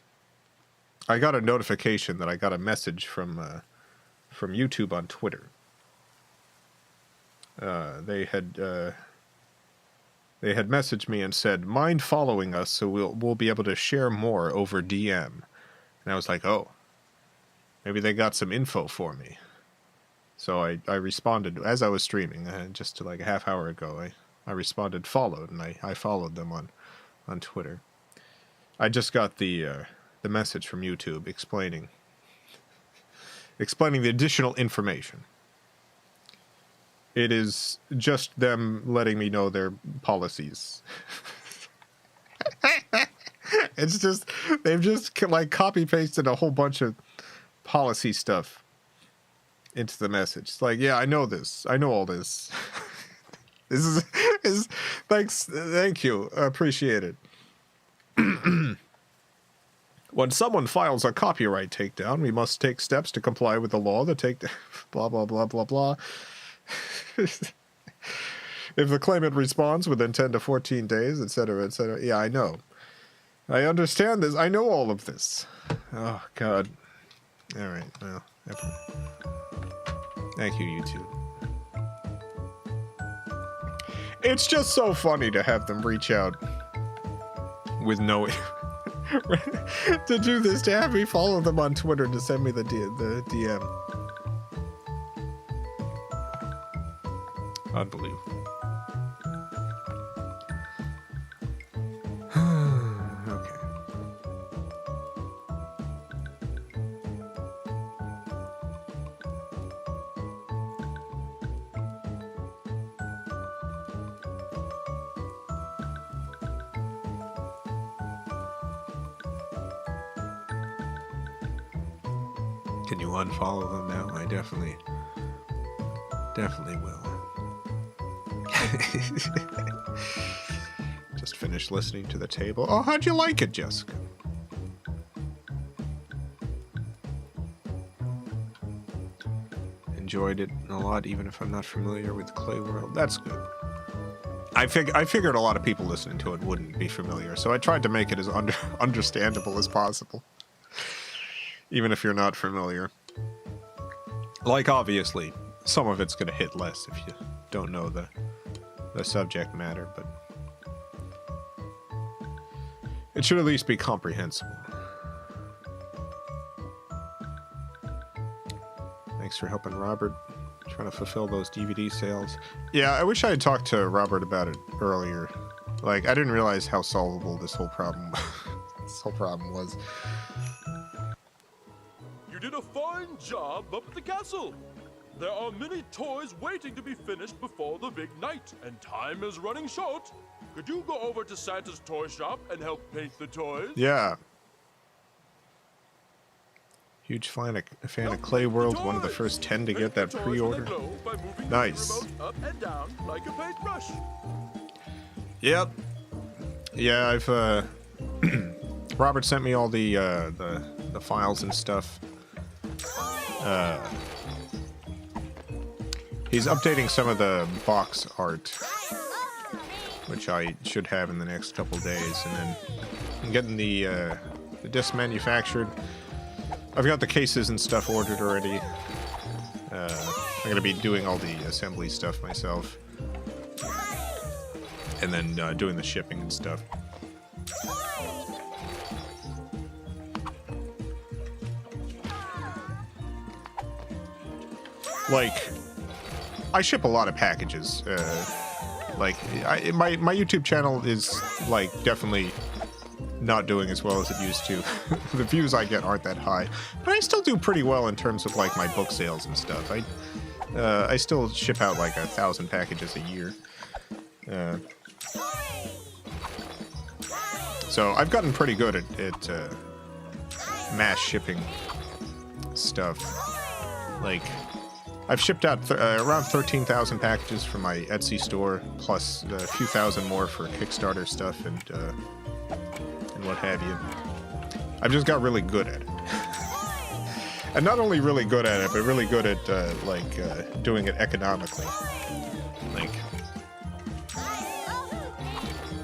I got a notification that I got a message from YouTube on Twitter. They They had messaged me and said, mind following us so we'll be able to share more over DM. And I was like, oh, maybe they got some info for me. So I responded as I was streaming, just to like a half hour ago. I responded followed, and I followed them on Twitter. I just got the message from YouTube explaining the additional information. It is just them letting me know their policies. It's just, they've just like copy pasted a whole bunch of policy stuff into the message. It's like, yeah, I know this. I know all this. This is thanks. Thank you. I appreciate it. When someone files a copyright takedown, we must take steps to comply with the law. The take blah blah blah blah blah. If the claimant responds within 10 to 14 days, etc., etc. Yeah, I know. I understand this. I know all of this. Oh God. All right. Well, thank you, YouTube. It's just so funny to have them reach out with no to do this, to have me follow them on Twitter, to send me the DM. Unbelievable. Okay. Can you unfollow them now? I definitely will. Just finished listening to the table. Oh, how'd you like it, Jessica? Enjoyed it a lot, even if I'm not familiar with Clay World. That's good. I figured a lot of people listening to it wouldn't be familiar, so I tried to make it as understandable as possible. Even if you're not familiar. Like, obviously, some of it's going to hit less if you don't know the subject matter, but it should at least be comprehensible. Thanks for helping Robert, trying to fulfill those DVD sales. Yeah, I wish I had talked to Robert about it earlier. Like, I didn't realize how solvable this whole problem was. You did a fine job up at the castle. There are many toys waiting to be finished before the big night, and time is running short. Could you go over to Santa's toy shop and help paint the toys? Yeah. Huge fan of Clay World, one of the first 10 to get that pre-order. Nice. Up and down like a paintbrush. Yep. Yeah, I've Robert sent me all the files and stuff. He's updating some of the box art, which I should have in the next couple days, and then I'm getting the disc manufactured. I've got the cases and stuff ordered already. I'm gonna be doing all the assembly stuff myself, and then doing the shipping and stuff. Like, I ship a lot of packages. Like, my YouTube channel is, like, definitely not doing as well as it used to. The views I get aren't that high. But I still do pretty well in terms of, like, my book sales and stuff. I still ship out, like, 1,000 packages a year. So I've gotten pretty good at mass shipping stuff. Like, I've shipped out around 13,000 packages from my Etsy store, plus a few thousand more for Kickstarter stuff and what have you. I've just got really good at it. And not only really good at it, but really good at doing it economically. Like,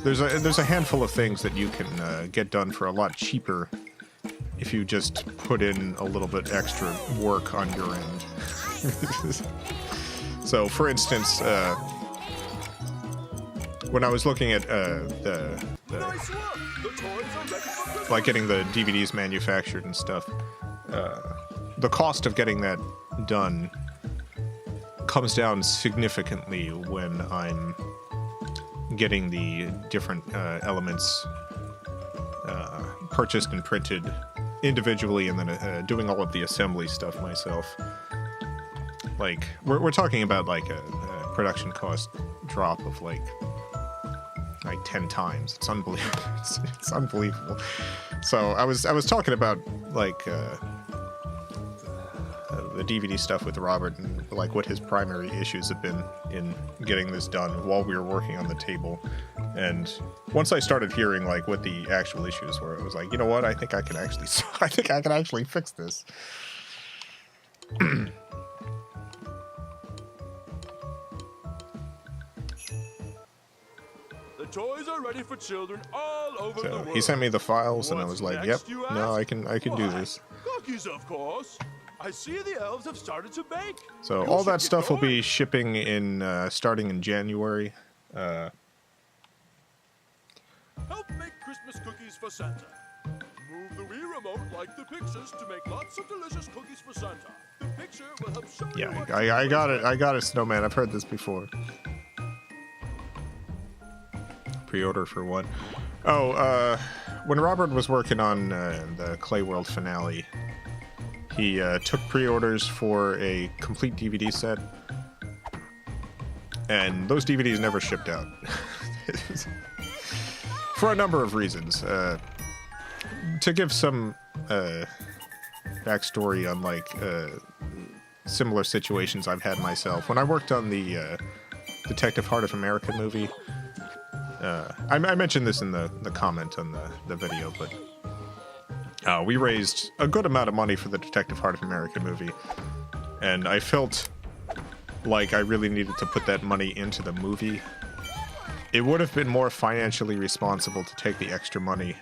there's a handful of things that you can get done for a lot cheaper if you just put in a little bit extra work on your end. So, for instance, when I was looking at the Nice work. The toys are ready for Christmas. like getting the DVDs manufactured and stuff, the cost of getting that done comes down significantly when I'm getting the different elements purchased and printed individually, and then doing all of the assembly stuff myself. Like we're talking about like a production cost drop of like 10 times. It's unbelievable. It's unbelievable. So I was talking about like the DVD stuff with Robert, and like what his primary issues have been in getting this done while we were working on the table. And once I started hearing like what the actual issues were, I was like, you know what? I think I can actually fix this. The toys are ready for children all over the So world. he sent me the files, and I was What's like, "Yep, next, you no, ask? I can do Why, this." Cookies, of course. I see the elves have started to bake. So You all should that get stuff will be going. shipping in starting in January. Help make Christmas cookies for Santa. Move the Wii remote like the pictures to make lots of delicious cookies for Santa. The picture will help show you Yeah, what I got it. I got it, Snowman. I've heard this before. Pre-order for what? Oh, when Robert was working on the Clay World finale, he took pre-orders for a complete DVD set, and those DVDs never shipped out. For a number of reasons. To give some backstory on like similar situations I've had myself. When I worked on the Detective Heart of America movie, I mentioned this in the comment on the video, but we raised a good amount of money for the Detective Heart of America movie, and I felt like I really needed to put that money into the movie. It would have been more financially responsible to take the extra money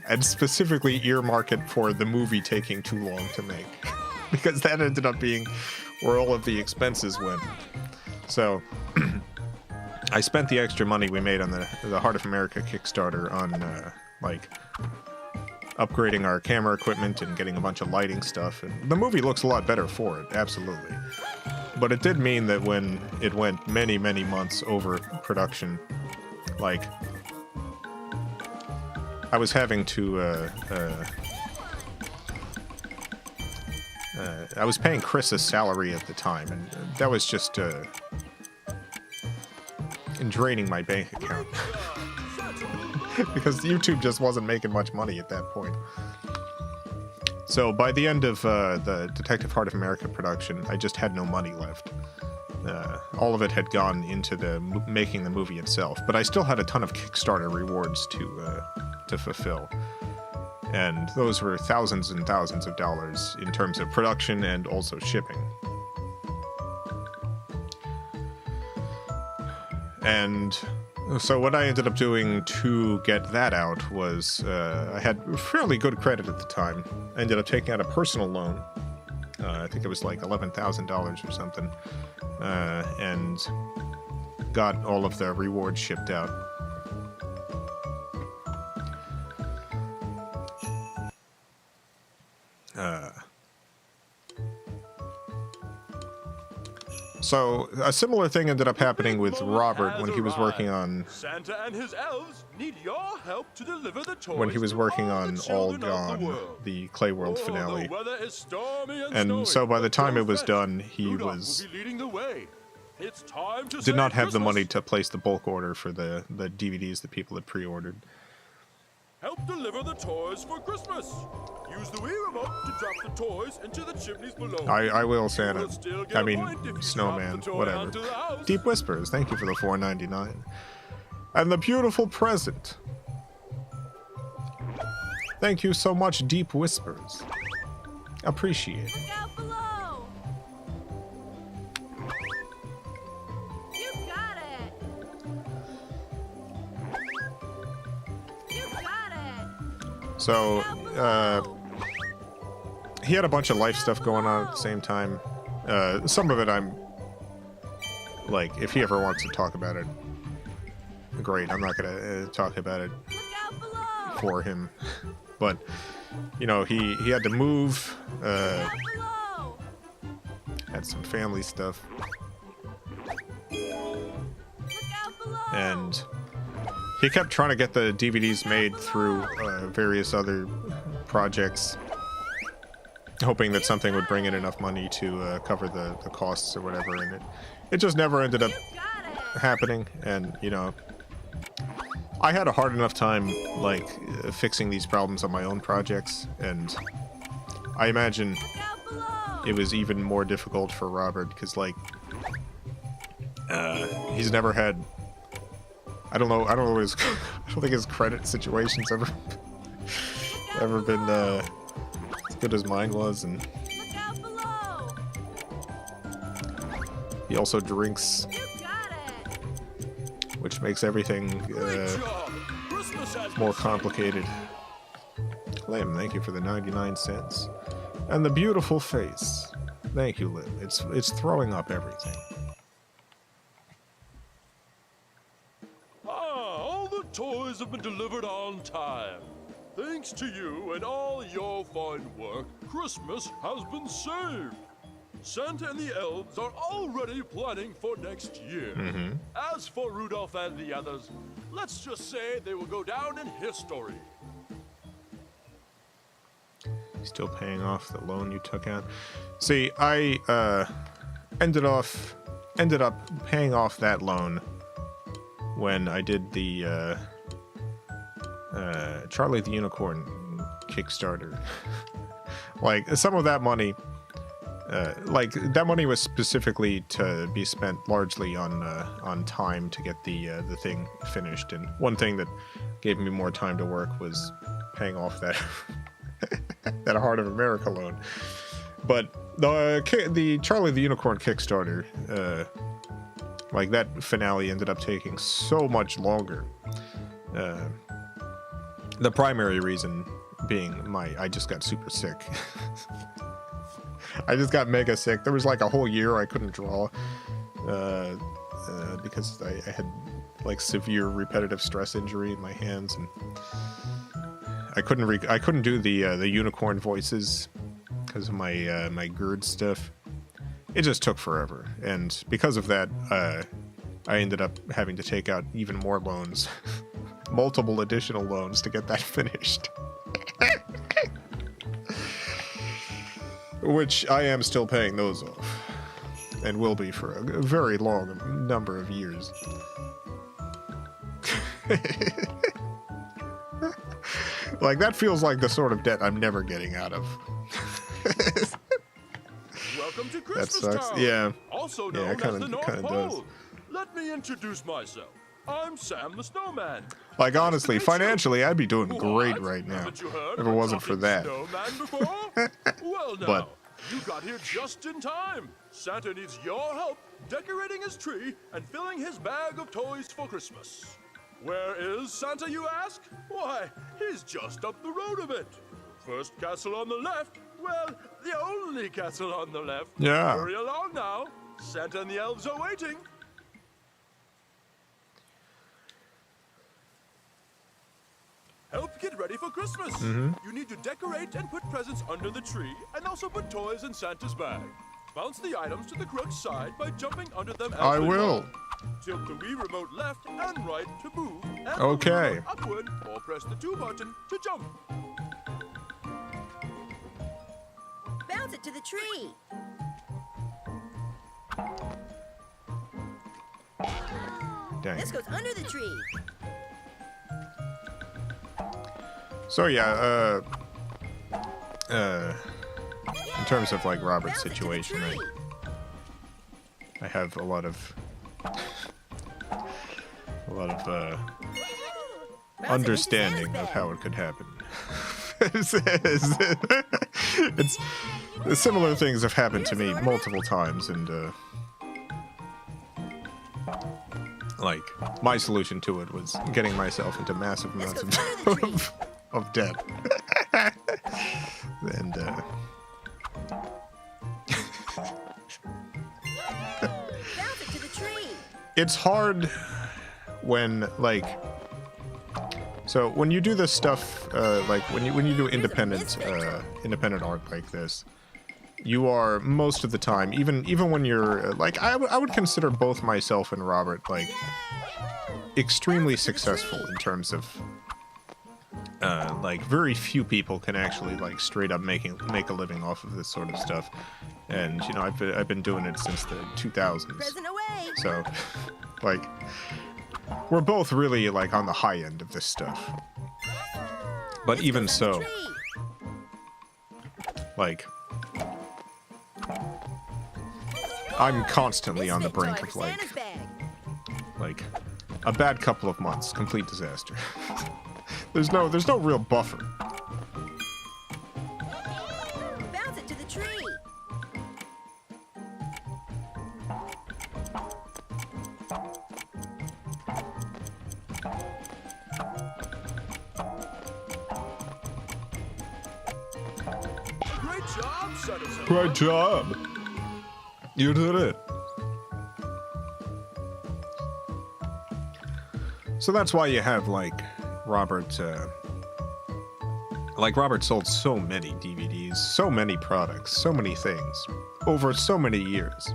and specifically earmark it for the movie taking too long to make, because that ended up being where all of the expenses went. So I spent the extra money we made on the Heart of America Kickstarter on like upgrading our camera equipment and getting a bunch of lighting stuff, and the movie looks a lot better for it, absolutely. But it did mean that when it went many, many months over production, like, I was having to, I was paying Chris a salary at the time, and that was just, draining my bank account. Because YouTube just wasn't making much money at that point. So by the end of the Detective Heart of America production, I just had no money left. All of it had gone into making the movie itself, but I still had a ton of Kickstarter rewards to fulfill. And those were thousands and thousands of dollars in terms of production and also shipping. And so what I ended up doing to get that out was, I had fairly good credit at the time. I ended up taking out a personal loan. I think it was like $11,000 or something. And got all of the rewards shipped out. So a similar thing ended up happening with Robert when he was working on Santa and his elves need your help to deliver the toys when he was to working all the on All children of the Gone, world. the Clay World Oh, finale. the weather is stormy and And snowy, so by the but time don't it was fret. done, he Rudolph was will be leading the way. It's time to did not save have the money Christmas. to place the bulk order for the DVDs that people had pre-ordered. Help deliver the toys for Christmas. Use the Wii remote to drop the toys into the chimneys below. I will, You Santa. will still get I a mean, point if you drop Snowman, the toy whatever. onto the house. Deep Whispers, thank you for the $4.99. And the beautiful present. Thank you so much, Deep Whispers. Appreciate it. Look out below! You got it! You got it! So, Look out below! he had a bunch of life stuff going on at the same time. Some of it I'm like, if he ever wants to talk about it, great. I'm not gonna talk about it Look out below! for him. But, you know, he had to move, Look out below! had some family stuff, Look out below! and he kept trying to get the DVDs made through various other projects, hoping that something would bring in enough money to cover the costs or whatever, and it just never ended up You got it! happening. And, you know, I had a hard enough time, like, fixing these problems on my own projects, and I imagine Look out below! it was even more difficult for Robert, because, like, he's never had, I don't know his, I don't think his credit situation's ever been, as good as mine was, and Look out below! he also drinks, You got it! which makes everything, Great job! Christmas has more been complicated. Lim, thank you for the 99 cents. And the beautiful face. Thank you, Lim. It's throwing up everything. all the toys have been delivered on time. Thanks to you and all your fine work, Christmas has been saved. Santa and the elves are already planning for next year. As for Rudolph and the others, let's just say they will go down in history. Still paying off the loan you took out. See, I ended up paying off that loan when I did the Charlie the Unicorn Kickstarter. Like, some of that money, like, that money was specifically to be spent largely on time to get the thing finished. And one thing that gave me more time to work was paying off that that Heart of America loan. But the Charlie the Unicorn Kickstarter, like, that finale ended up taking so much longer. The primary reason being I just got super sick. I just got mega sick. There was like a whole year I couldn't draw because I had, like, severe repetitive stress injury in my hands, and I couldn't do the unicorn voices because of my my GERD stuff. It just took forever, and because of that, I ended up having to take out even more loans, multiple additional loans to get that finished. Which I am still paying those off, and will be for a very long number of years. Like, that feels like the sort of debt I'm never getting out of. Welcome to Christmas sucks. Town, Yeah. also Yeah, known it kinda- as the North kinda Pole. does. Let me introduce myself. I'm Sam the Snowman. Like, Nice honestly, to meet you. financially, I'd be doing great What? right now Haven't you heard if of it a wasn't for talking that. Snowman before? Well, now, But- you got here just in time. Santa needs your help decorating his tree and filling his bag of toys for Christmas. Where is Santa, you ask? Why, he's just up the road a bit. First castle on the left. Well, the only castle on the left. Yeah. Hurry along now. Santa and the elves are waiting. Help get ready for Christmas. Mm-hmm. You need to decorate and put presents under the tree, and also put toys in Santa's bag. Bounce the items to the correct side by jumping under them as I they will. fall. Tilt the Wii remote left and right to move, and Okay. the remote upward, or press the 2 button to jump. Bounce it to the tree. Dang. This goes under the tree. So yeah, in terms of, like, Robert's Bounce it to the situation, tree. I have a lot of Bounce it to understanding Santa's of bag. how it could happen. it's similar things have happened to me multiple times, and like, my solution to it was getting myself into massive amounts goes under the tree. of debt. And Bounce it to the tree. it's hard when, like, so when you do this stuff, like when you do independent art like this, you are most of the time, even when you're like, I would consider both myself and Robert like extremely successful in terms of like very few people can actually like straight up make a living off of this sort of stuff, and you know I've been doing it since the 2000s, Present away. so like we're both really like on the high end of this stuff, but This even goes on the so, tree. like I'm constantly This on the big toy brink for of like Santa's bag. a bad couple of months, complete disaster. There's no real buffer. Bounce it to the tree. Great job, Citizen. Great job. You did it. So that's why you have like Robert sold so many DVDs, so many products, so many things over so many years,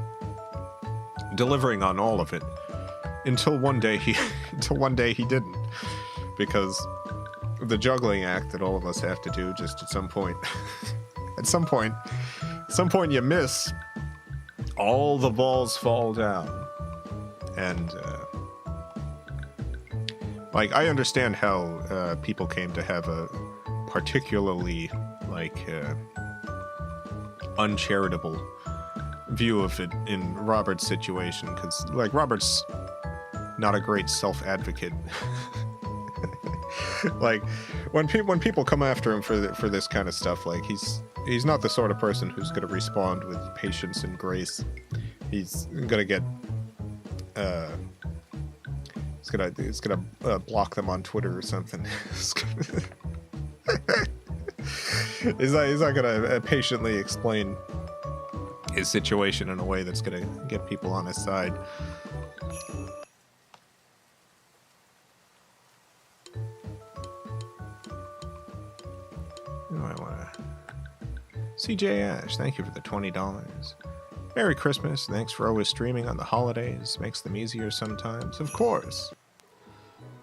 delivering on all of it until one day he didn't, because the juggling act that all of us have to do just at some point at some point you miss, all the balls fall down, and like I understand how people came to have a particularly like uncharitable view of it in Robert's situation, because like Robert's not a great self-advocate. Like when people come after him for this kind of stuff, like he's not the sort of person who's going to respond with patience and grace. He's going to get it's gonna block them on Twitter or something. He's not gonna patiently explain his situation in a way that's gonna get people on his side. CJ Ash, thank you for the $20. Merry Christmas. Thanks for always streaming on the holidays. Makes them easier sometimes. Of course.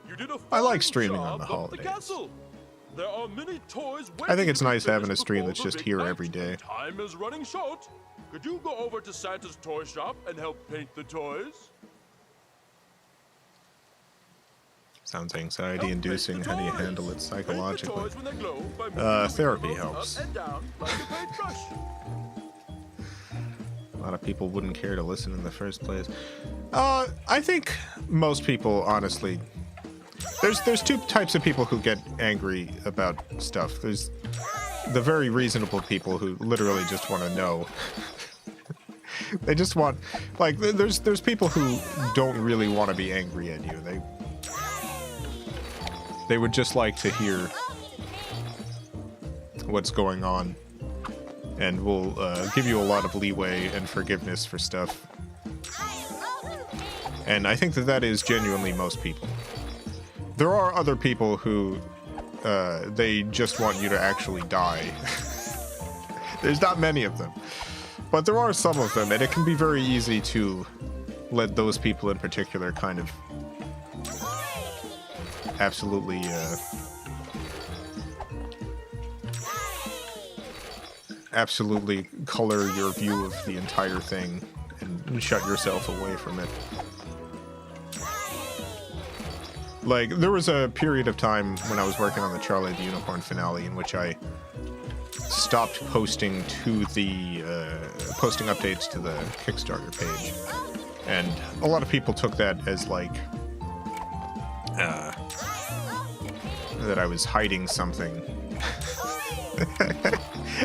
You did a I like fine streaming job on the up holidays. castle. There are many toys I think it's waiting to be nice having a finished stream before that's the just big here night. every day. Time is running short. Could you go over to Santa's toy shop and help paint the toys? Sounds anxiety-inducing. How do you handle it psychologically? Therapy helps. Up and down like a paintbrush. A lot of people wouldn't care to listen in the first place. I think most people, honestly, there's two types of people who get angry about stuff. There's the very reasonable people who literally just want to know. They just want, like, there's people who don't really want to be angry at you. They would just like to hear what's going on, and will give you a lot of leeway and forgiveness for stuff. And I think that is genuinely most people. There are other people who they just want you to actually die. There's not many of them, but there are some of them, and it can be very easy to let those people in particular kind of absolutely absolutely color your view of the entire thing and shut yourself away from it. Like, there was a period of time when I was working on the Charlie the Unicorn finale in which I stopped posting to the posting updates to the Kickstarter page, and a lot of people took that as like that I was hiding something.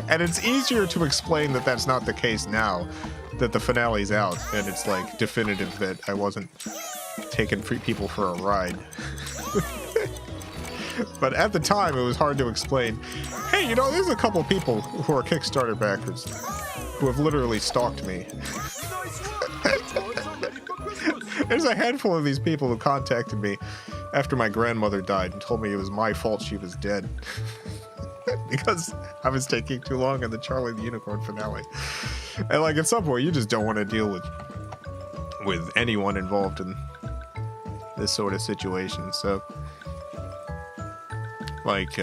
And it's easier to explain that that's not the case now that the finale's out and it's like definitive that I wasn't taking people for a ride. But at the time it was hard to explain, hey, you know, there's a couple people who are Kickstarter backers who have literally stalked me. There's a handful of these people who contacted me after my grandmother died and told me it was my fault she was dead. Because I was taking too long in the Charlie the Unicorn finale. And like at some point you just don't want to deal with anyone involved in this sort of situation. So like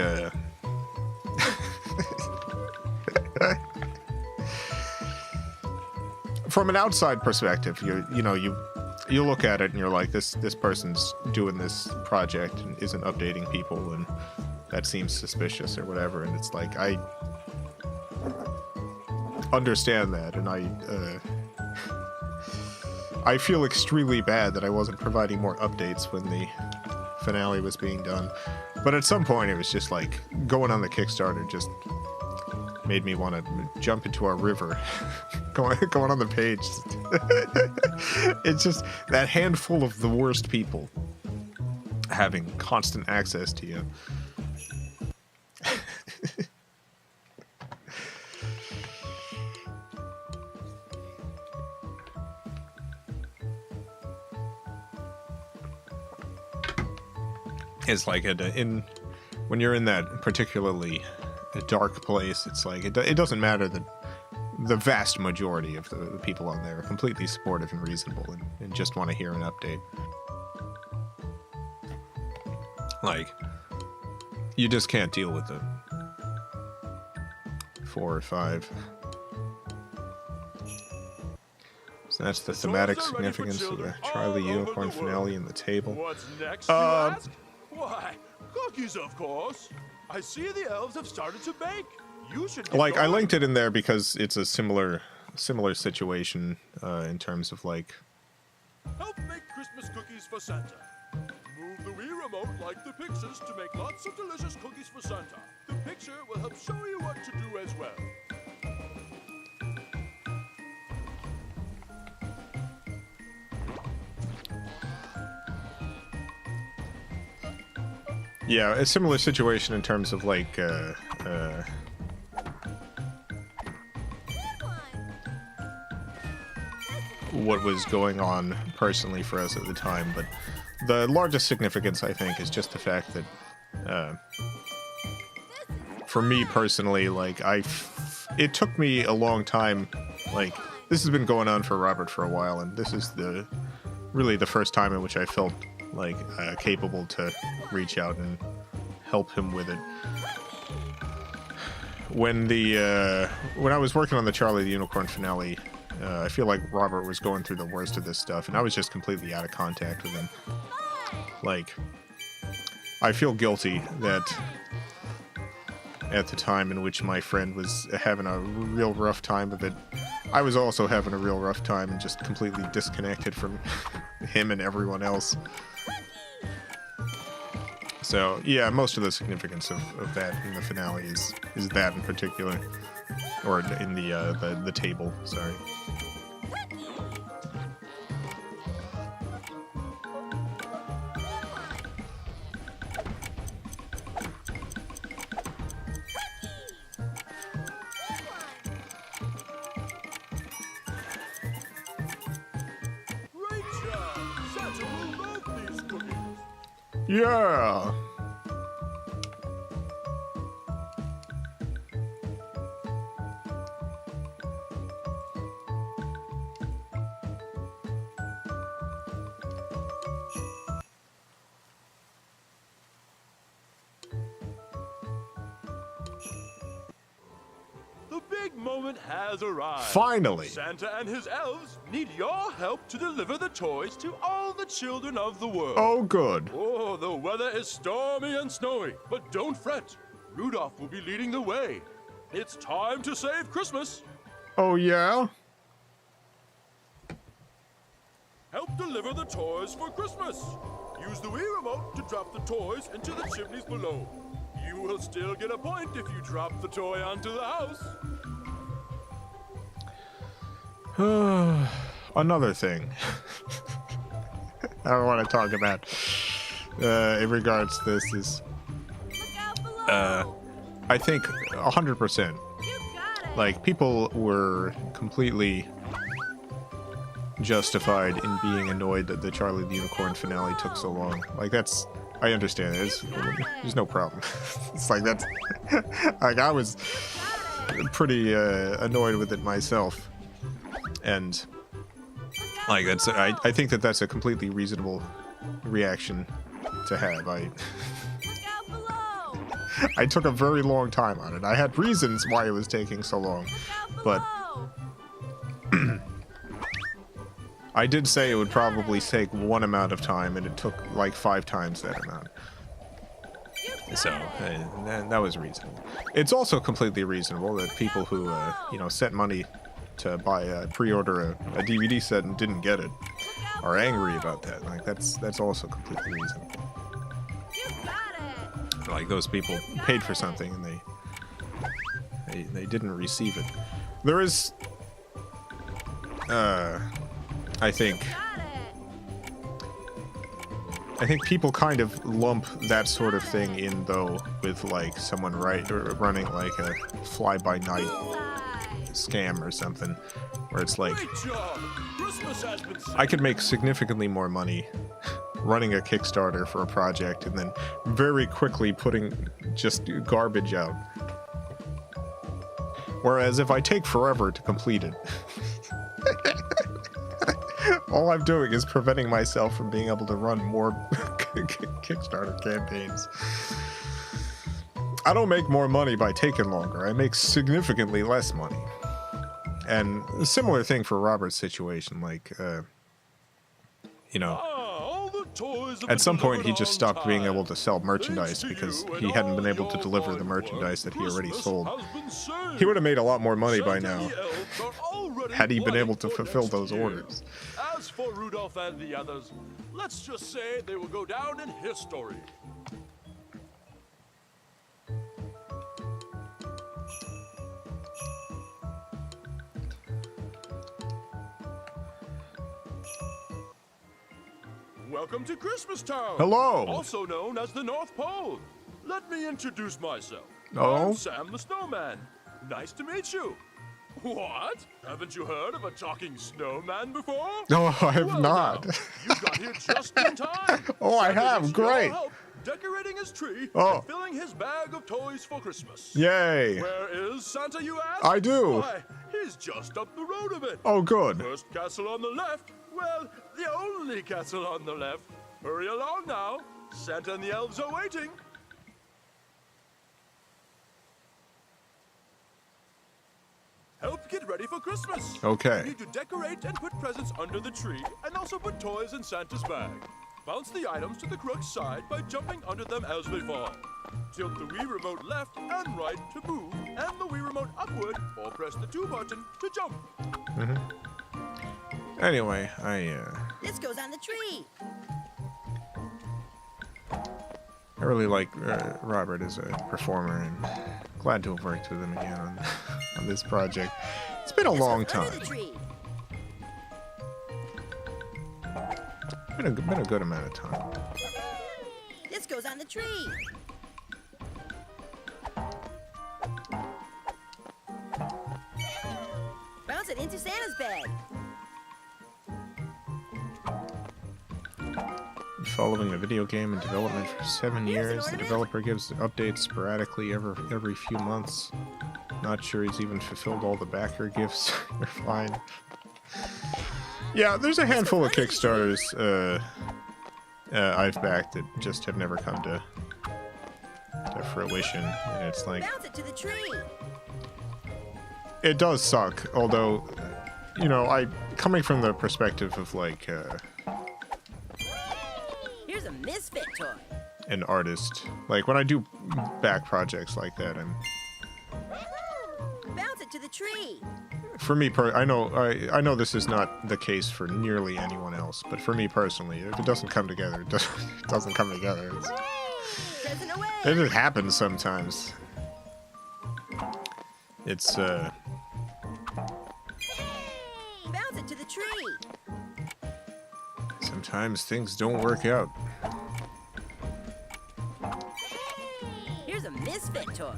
from an outside perspective, you look at it and you're like, this person's doing this project and isn't updating people, and that seems suspicious or whatever. And it's like, I understand that, and I feel extremely bad that I wasn't providing more updates when the finale was being done. But at some point it was just like, going on the Kickstarter just made me want to jump into a river. going on the page. It's just that handful of the worst people having constant access to you. It's like when you're in that particularly dark place, it's like it doesn't matter that the vast majority of the people on there are completely supportive and reasonable and just want to hear an update. Like, you just can't deal with the 4 or 5. So that's the thematic significance of the Charlie Unicorn finale in the table. What's next, you ask? Why, cookies, of course. I see the elves have started to bake. You should get like, I going. linked it in there because it's a similar situation in terms of like. Help make Christmas cookies for Santa. Move the Wii remote like the pictures to make lots of delicious cookies for Santa. The picture will help show you what to do as well. Yeah, a similar situation in terms of like what was going on personally for us at the time, but the largest significance, I think, is just the fact that for me personally, like it took me a long time. Like, this has been going on for Robert for a while, and this is really the first time in which I felt like capable to reach out and help him with it. When I was working on the Charlie the Unicorn finale, I feel like Robert was going through the worst of this stuff, and I was just completely out of contact with him. Like, I feel guilty that at the time in which my friend was having a real rough time of it, I was also having a real rough time and just completely disconnected from him and everyone else. So yeah, most of the significance of that in the finale is that in particular, or in the table. Sorry. Great job! Santa will love these cookies. Yeah. The big moment has arrived. Finally. Santa and his elves need your help to deliver the toys to all the children of the world. Oh, good. Oh, the weather is stormy and snowy, but don't fret. Rudolph will be leading the way. It's time to save Christmas. Oh, yeah? Help deliver the toys for Christmas. Use the Wii remote to drop the toys into the chimneys below. You will still get a point if you drop the toy onto the house. Another thing I don't want to talk about in regards to this is Look out below. I think 100%. You got it. Like, people were completely justified in being annoyed that the Charlie the Unicorn finale took so long. Like, that's... I understand it. There's no problem. It's like, that's... like, I was pretty annoyed with it myself. And, like, that's... I think that that's a completely reasonable reaction to have. I took a very long time on it. I had reasons why it was taking so long, but I did say it would probably take one amount of time, and it took like 5 times that amount. So that was reasonable. It's also completely reasonable that people who you know, sent money to buy pre-order a DVD set and didn't get it are angry about that. Like that's also completely reasonable. Like, those people paid for something and they didn't receive it. There is I think people kind of lump that sort of thing in, though, with like someone running like a fly-by-night scam or something, where it's like, I could make significantly more money running a Kickstarter for a project and then very quickly putting just garbage out. Whereas if I take forever to complete it, all I'm doing is preventing myself from being able to run more Kickstarter campaigns. I don't make more money by taking longer. I make significantly less money. And a similar thing for Robert's situation, like, you know, at some point he just stopped being able to sell merchandise because he hadn't been able to deliver the merchandise that he already sold. He would have made a lot more money by now had he been able to fulfill those orders. As for Rudolph and the others, let's just say they will go down in history. Welcome to Christmas Town. Hello. Also known as the North Pole. Let me introduce myself. Oh. I'm Sam the Snowman. Nice to meet you. What? Haven't you heard of a talking snowman before? No, I have Well, not. now, you got here just in time. Oh, I Santa have. needs your Great. help decorating his tree Oh. and filling his bag of toys for Christmas. Yay. Where is Santa, you ask? I do. Why, he's just up the road a bit. Oh, good. First castle on the left. Well, the only castle on the left. Hurry along now. Santa and the elves are waiting. Help get ready for Christmas. Okay. You need to decorate and put presents under the tree, and also put toys in Santa's bag. Bounce the items to the correct side by jumping under them as they fall. Tilt the Wii remote left and right to move, and the Wii remote upward, or press the 2 button to jump. Anyway, This goes on the tree. I really like Robert as a performer, and glad to have worked with him again on this project. It's been a long This goes under time. the tree. Been a good amount of time. This goes on the tree. Bounce it into Santa's bag. Following the video game in development for 7 years, the developer gives updates sporadically every few months. Not sure he's even fulfilled all the backer gifts. You're fine. Yeah, there's a handful of Kickstarters I've backed that just have never come to fruition, and it's like, Bounce it to the tree. it does suck. Although, you know, coming from the perspective of like Here's a misfit toy. an artist, like when I do back projects like that, Bounce it to the tree. for me, I know this is not the case for nearly anyone else, but for me personally, if it doesn't come together, it doesn't come together. Present away. It just happens sometimes. It's Bounce it to the tree. sometimes things don't work out. Here's a misfit toy.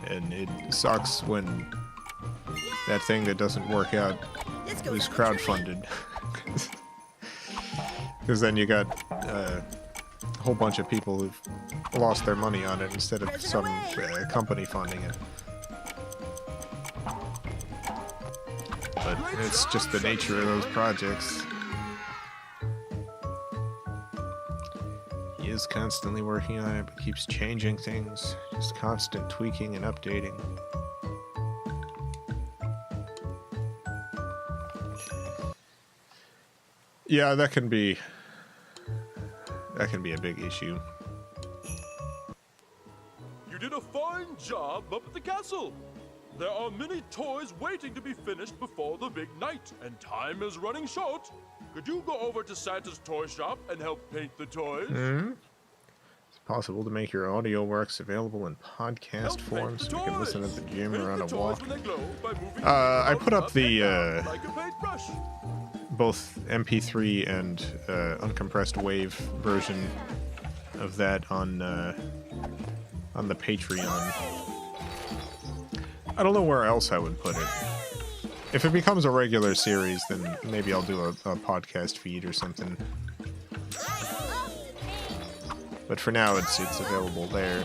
And it sucks when that thing that doesn't work out This goes was on the tree. crowdfunded. Because then you got a whole bunch of people who've lost their money on it instead of some company funding it. But it's just the nature of those projects. He is constantly working on it, but keeps changing things. Just constant tweaking and updating. Yeah, that can be a big issue. You did a fine job up at the castle. There are many toys waiting to be finished before the big night, and time is running short. Could you go over to Santa's toy shop and help paint the toys? It's possible to make your audio works available in podcast form so you can listen at the gym or on a walk. I put up the both MP3 and uncompressed wave version of that on the Patreon. I don't know where else I would put it. If it becomes a regular series, then maybe I'll do a podcast feed or something. But for now, it's available there.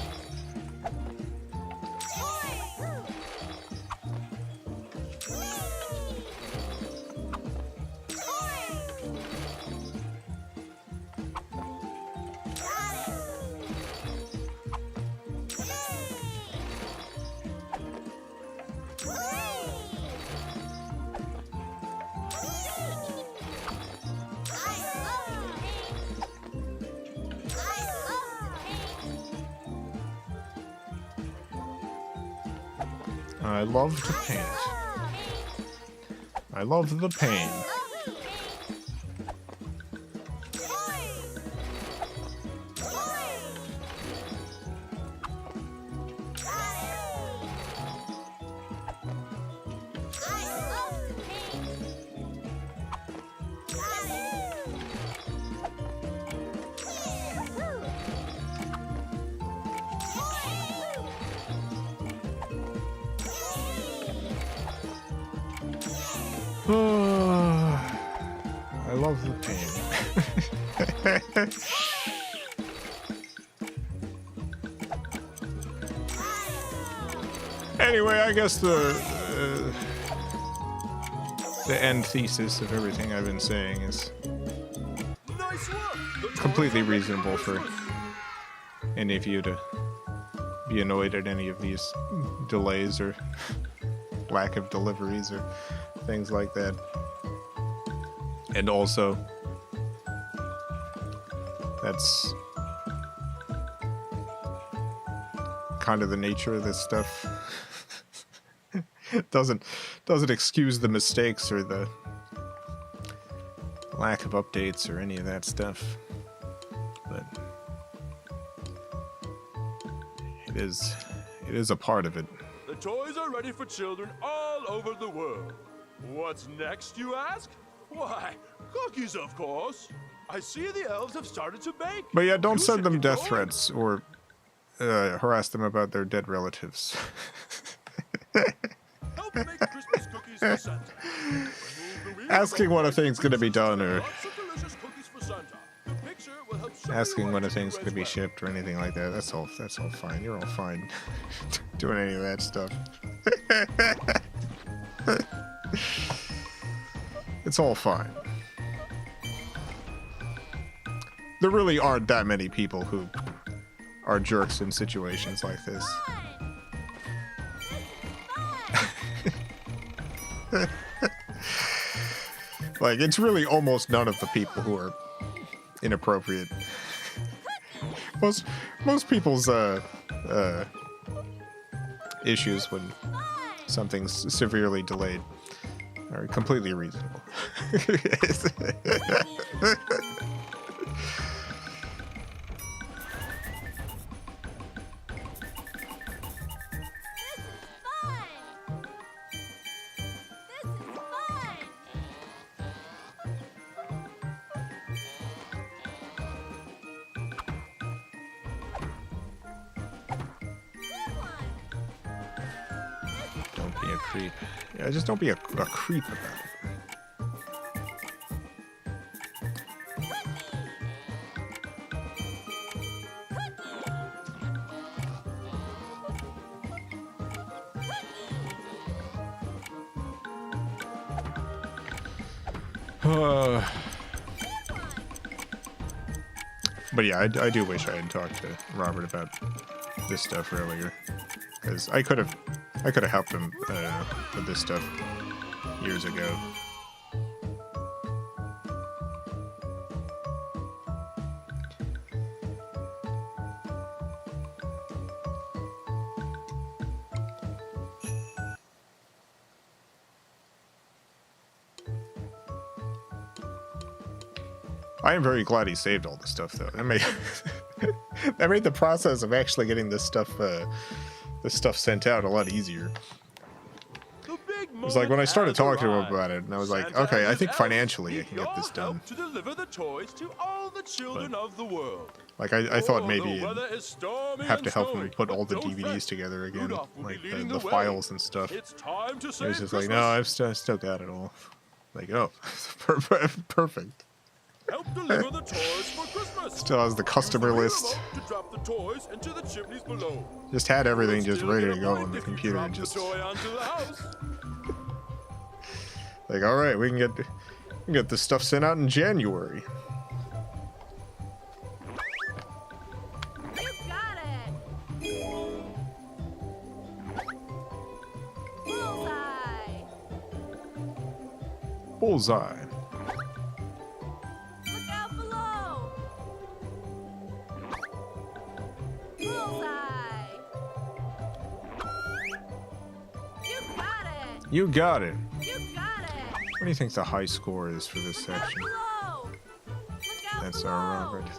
I love to paint. I love the pain. I love the pain. Anyway, I guess the end thesis of everything I've been saying is completely reasonable for any of you to be annoyed at any of these delays or lack of deliveries or things like that. And also, that's kind of the nature of this stuff. It doesn't excuse the mistakes or the lack of updates or any of that stuff. But it is a part of it. The toys are ready for children all over the world. What's next, you ask? Why, cookies, of course. I see the elves have started to bake. But yeah, don't You send should them get death going. threats or harass them about their dead relatives. Help make Christmas cookies for Santa. Remove the wheel Asking when a thing's gonna be done or Lots of delicious cookies for Santa. The picture will help show asking you when a what to thing's do gonna be as shipped or anything like that, that's all fine. You're all fine doing any of that stuff. It's all fine. There really aren't that many people who are jerks in situations like this. Like, it's really almost none of the people who are inappropriate. Most people's issues when something's severely delayed are completely reasonable. Don't be a creep. Yeah, just don't be a creep about it. But yeah, I do wish I had talked to Robert about this stuff earlier, because I could have helped him with this stuff years ago. I am very glad he saved all this stuff, though. That made that made the process of actually getting this stuff sent out a lot easier. It was like when I started talking to him about it, and I was like, okay, I think financially I can get this done. To deliver the toys to all the children of the world. Like I thought maybe I'd have to help him put all the DVDs together again, like the files and stuff. It was just like, no, I've still got it all. Like, oh, perfect. Help deliver the toys for Christmas. Still has the customer list. To drop the toys into the chimneys below. Just had everything just ready to go on the computer and just like, all right, we can get this stuff sent out in January. You got it. Bullseye. Bullseye. Look out below. Bullseye. You got it. You got it. You got it. What do you think the high score is for this Look out section? below. Look out That's below. our Robert.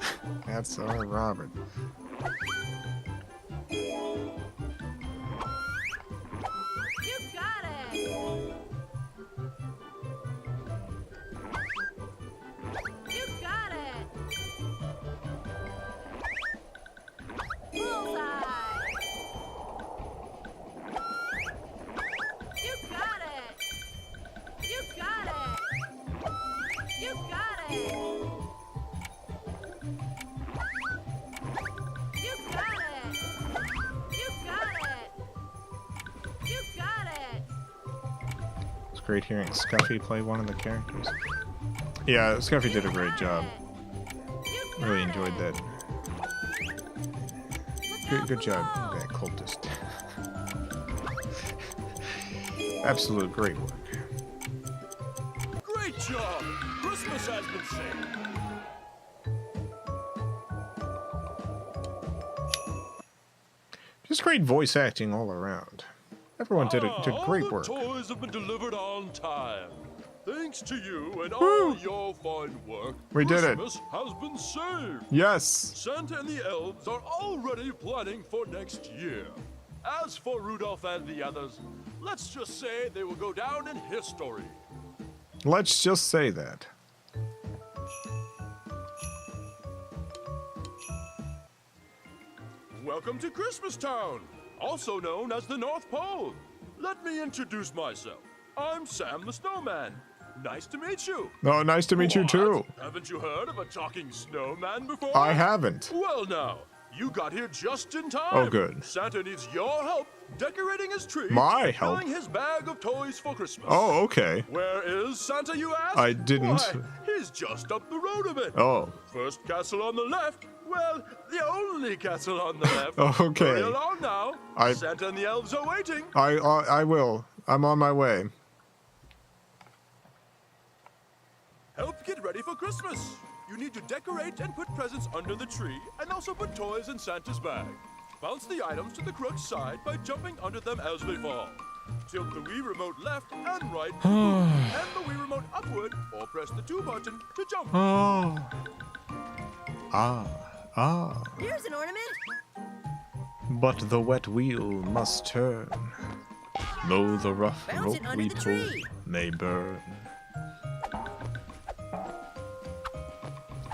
That's our Robert. You got it. You got it. Bullseye. You got it. You got it. You got it. You got it. You got it. You got it. It's great hearing Scuffy play one of the characters. Yeah, Scuffy did a great job. Really enjoyed that. Good job, that cultist. Absolute great work. Great job. Christmas has been saved. Just great voice acting all around. Everyone did great All work. the toys have been delivered on time. Thanks to you and all your fine work, We did it. Christmas has been saved. Yes. Santa and the elves are already planning for next year. As for Rudolph and the others, let's just say they will go down in history. Let's just say that. Welcome to Christmas Town, also known as the North Pole. Let me introduce myself. I'm Sam the Snowman. Nice to meet you. Oh, nice to meet you What? too. Haven't you heard of a talking snowman before? I haven't. Well now, you got here just in time. Oh, good. Santa needs your help decorating his tree. My help? Filling his bag of toys for Christmas. Oh, okay. Where is Santa, you ask? I didn't. Why, he's just up the road a bit. Oh. First castle on the left. Well, the only castle on the left. Okay. Hurry along now. I- Santa and the elves are waiting. I will. I'm on my way. Help get ready for Christmas. You need to decorate and put presents under the tree, and also put toys in Santa's bag. Bounce the items to the crook's side by jumping under them as they fall. Tilt the Wii remote left and right, and the Wii remote upward, or press the 2 button to jump. Oh. Here's an ornament. But the wet wheel must turn, though the rough Bounce rope it under we the pull tree. may burn.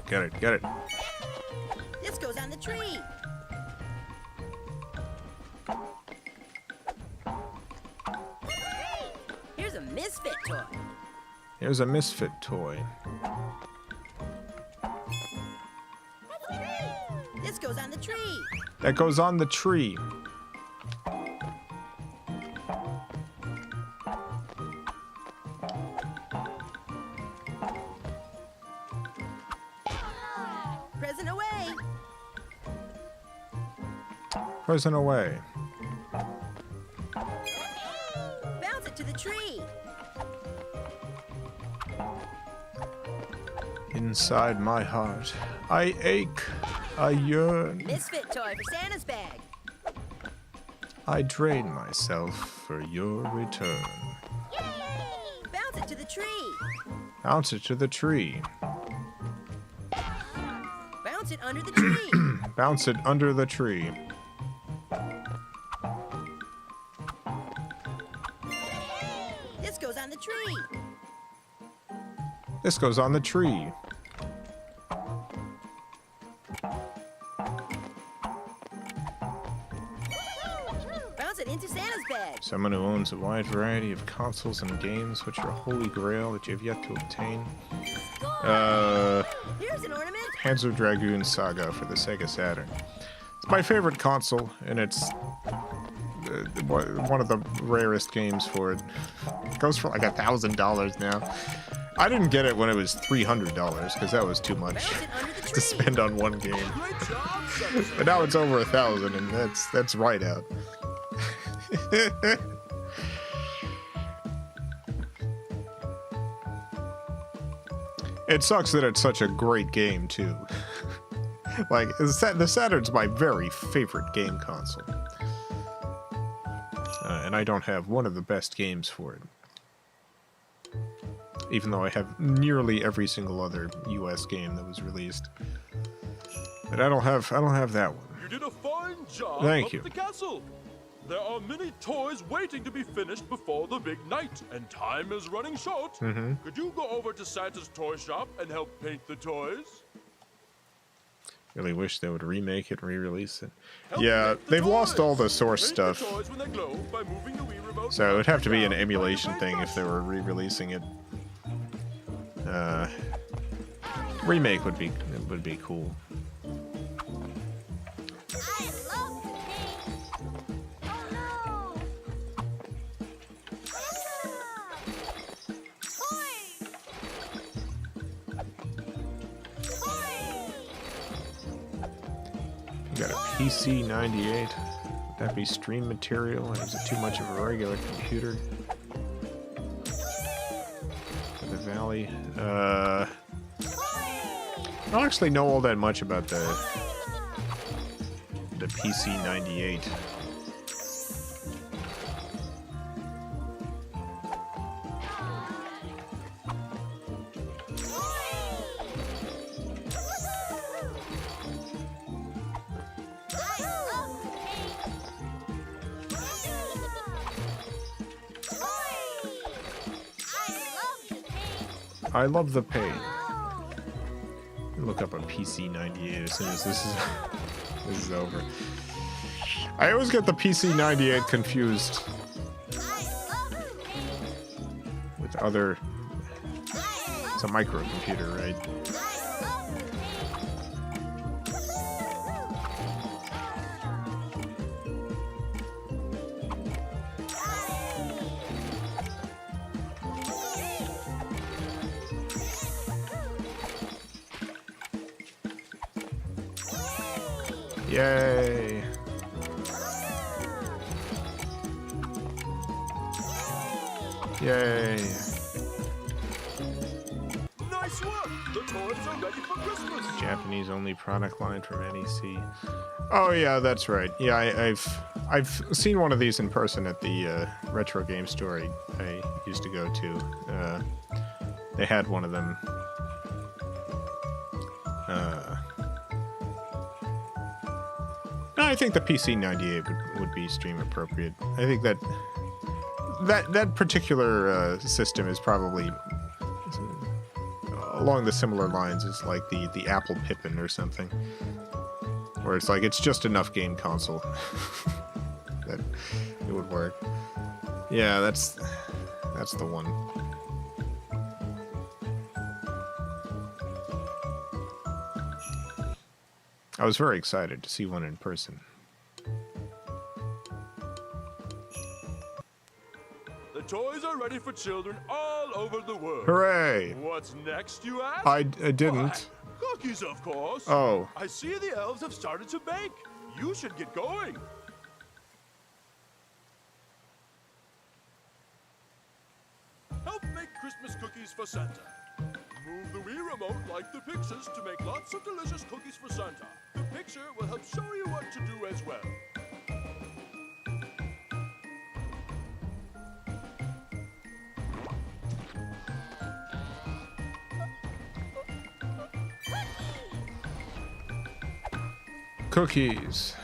Get it, get it. This goes on the tree. toy. Here's a misfit toy. This goes on the tree. That goes on the tree. Present away. Present away. Bounce it to the tree. Inside my heart, I ache, I yearn, Misfit toy for Santa's bag. I drain myself for your return. Bounce it to the tree. Bounce it to the tree. Bounce it under the tree. Bounce it under the tree. This goes on the tree. This goes on the tree. Bounce it into Santa's bag. Someone who owns a wide variety of consoles and games, which are a holy grail that you have yet to obtain. Here's an ornament. Panzer Dragoon Saga for the Sega Saturn. It's my favorite console, and it's one of the rarest games for it. It goes for like $1,000 now. I didn't get it when it was $300 because that was too much Bounce it under the to tree. spend on one game. Great job, Sexism. But now it's over 1,000, and that's right out. It sucks that it's such a great game too. Like the Saturn's my very favorite game console, and I don't have one of the best games for it. Even though I have nearly every single other US game that was released. But I don't have that one. You did a fine job Thank up you. at the castle. There are many toys waiting to be finished before the big night, and time is running short. Could you go over to Santa's toy shop and help paint the toys? Really wish they would remake it and re-release it. Help Yeah, paint the they've lost toys. all the source Paint stuff. The toys when they glow by moving the Wii remote So it would have to be an down by the emulation thing paintbrush. if they were re-releasing it. Remake would be cool. I love the pink. Oh You got a PC98. Would that be stream material? Or is it too much of a regular computer? For the Valley. I don't actually know all that much about the PC98. I love the pain. Look up a PC98 as soon as this is over. I always get the PC98 confused with other. It's a microcomputer, right? Yay! Yay! Nice work! The toys are ready for Christmas! Japanese only product line from NEC. Oh yeah, that's right. Yeah, I've seen one of these in person at the retro game store I used to go to. They had one of them. No, I think the PC98 would be stream appropriate. I think that particular system is probably along the similar lines as like the Apple Pippin or something, where it's like it's just enough game console that it would work. Yeah, that's the one. I was very excited to see one in person. The toys are ready for children all over the world. Hooray! What's next, you ask? I didn't. Why, cookies, of course. Oh. I see the elves have started to bake. You should get going. Help make Christmas cookies for Santa. Move the Wii remote like the pictures to make lots of delicious cookies for Santa. The picture will help show you what to do as well. Cookies.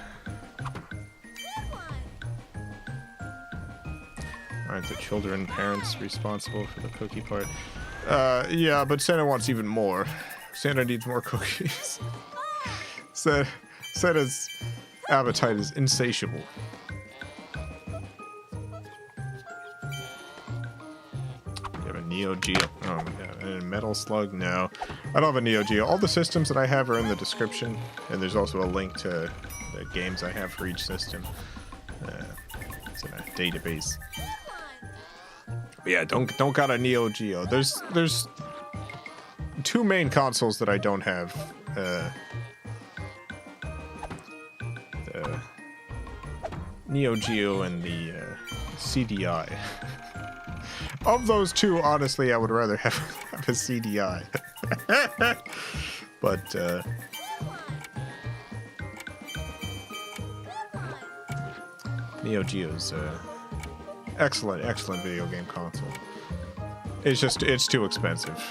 Aren't the children parents responsible for the cookie part? Yeah, but Santa wants even more. Santa needs more cookies. Santa's appetite is insatiable. You have a Neo Geo. Oh my god. And a Metal Slug? No. I don't have a Neo Geo. All the systems that I have are in the description, and there's also a link to the games I have for each system. It's in a database. But yeah, don't got a Neo Geo. There's two main consoles that I don't have. The Neo Geo and the CDI. Of those two, honestly, I would rather have a CDI. But Neo Geo's excellent video game console. It's too expensive.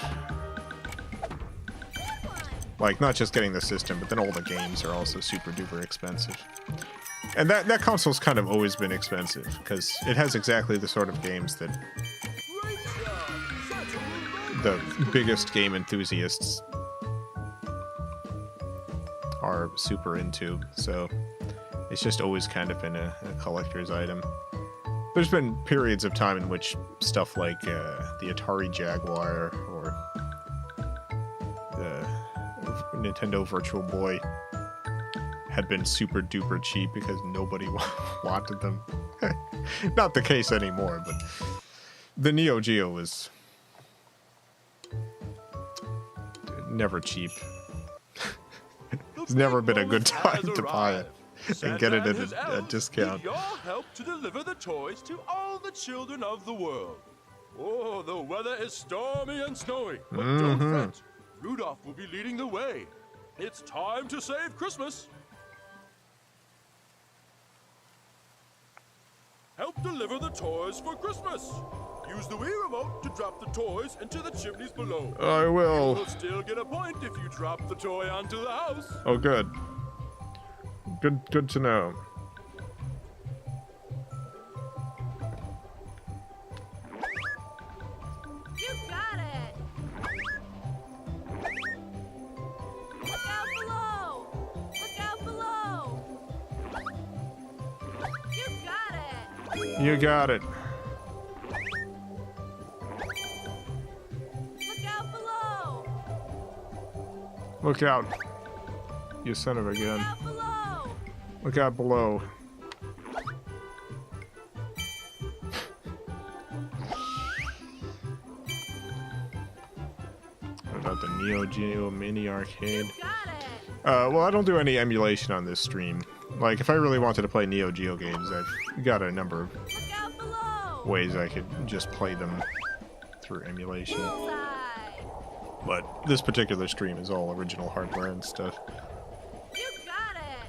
Like, not just getting the system, but then all the games are also super duper expensive. And that console's kind of always been expensive, because it has exactly the sort of games that the biggest game enthusiasts are super into, so it's just always kind of been a collector's item. There's been periods of time in which stuff like the Atari Jaguar or the Nintendo Virtual Boy had been super duper cheap because nobody wanted them. Not the case anymore, but the Neo Geo was never cheap. It's never been a good time to buy it and get it at a discount. Need your help to deliver the toys to all the children of the world. Oh, the weather is stormy and snowy, but don't fret. Rudolph will be leading the way. It's time to save Christmas. Help deliver the toys for Christmas. Use the Wii remote to drop the toys into the chimneys below. I will. You'll still get a point if you drop the toy onto the house. Oh, good. Good to know. You got it. Look out below. Look out below. You got it. You got it. Look out below. Look out. You son of a gun. Look out below. Look out below. What about the Neo Geo Mini Arcade? You got it. Well, I don't do any emulation on this stream. Like, if I really wanted to play Neo Geo games, I've got a number of Look out below. ways I could just play them through emulation. Bullseye. But this particular stream is all original hardware and stuff. You got it.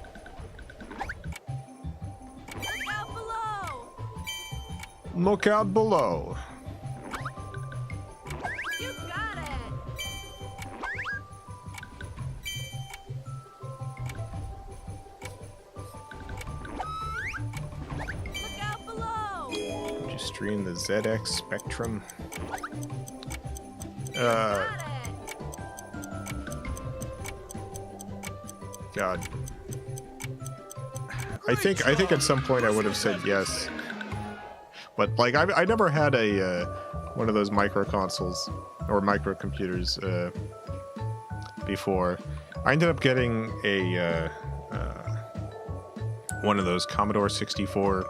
Look out below. Look out below. You got it. Look out below. Did you stream the ZX Spectrum? Got it. God. I think at some point I would have said yes. But like I never had a one of those micro consoles or microcomputers before. I ended up getting a one of those Commodore 64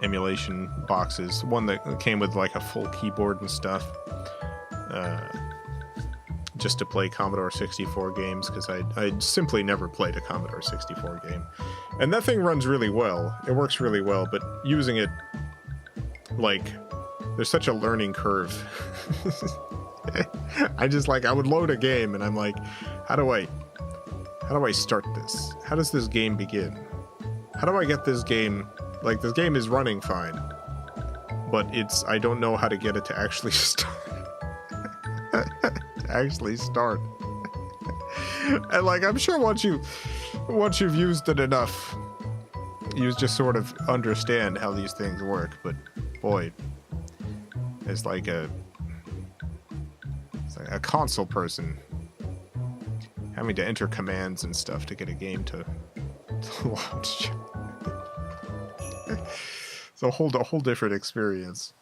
emulation boxes, one that came with like a full keyboard and stuff, just to play Commodore 64 games, because I simply never played a Commodore 64 game. And that thing runs really well. It works really well, but using it, like, there's such a learning curve. I would load a game and I'm like, how do I start this? How does this game begin? How do I get this game? Like, this game is running fine, but I don't know how to get it to actually start. And like, I'm sure once you've used it enough, you just sort of understand how these things work. But boy, it's like a console person having to enter commands and stuff to get a game to launch. It's a whole different experience.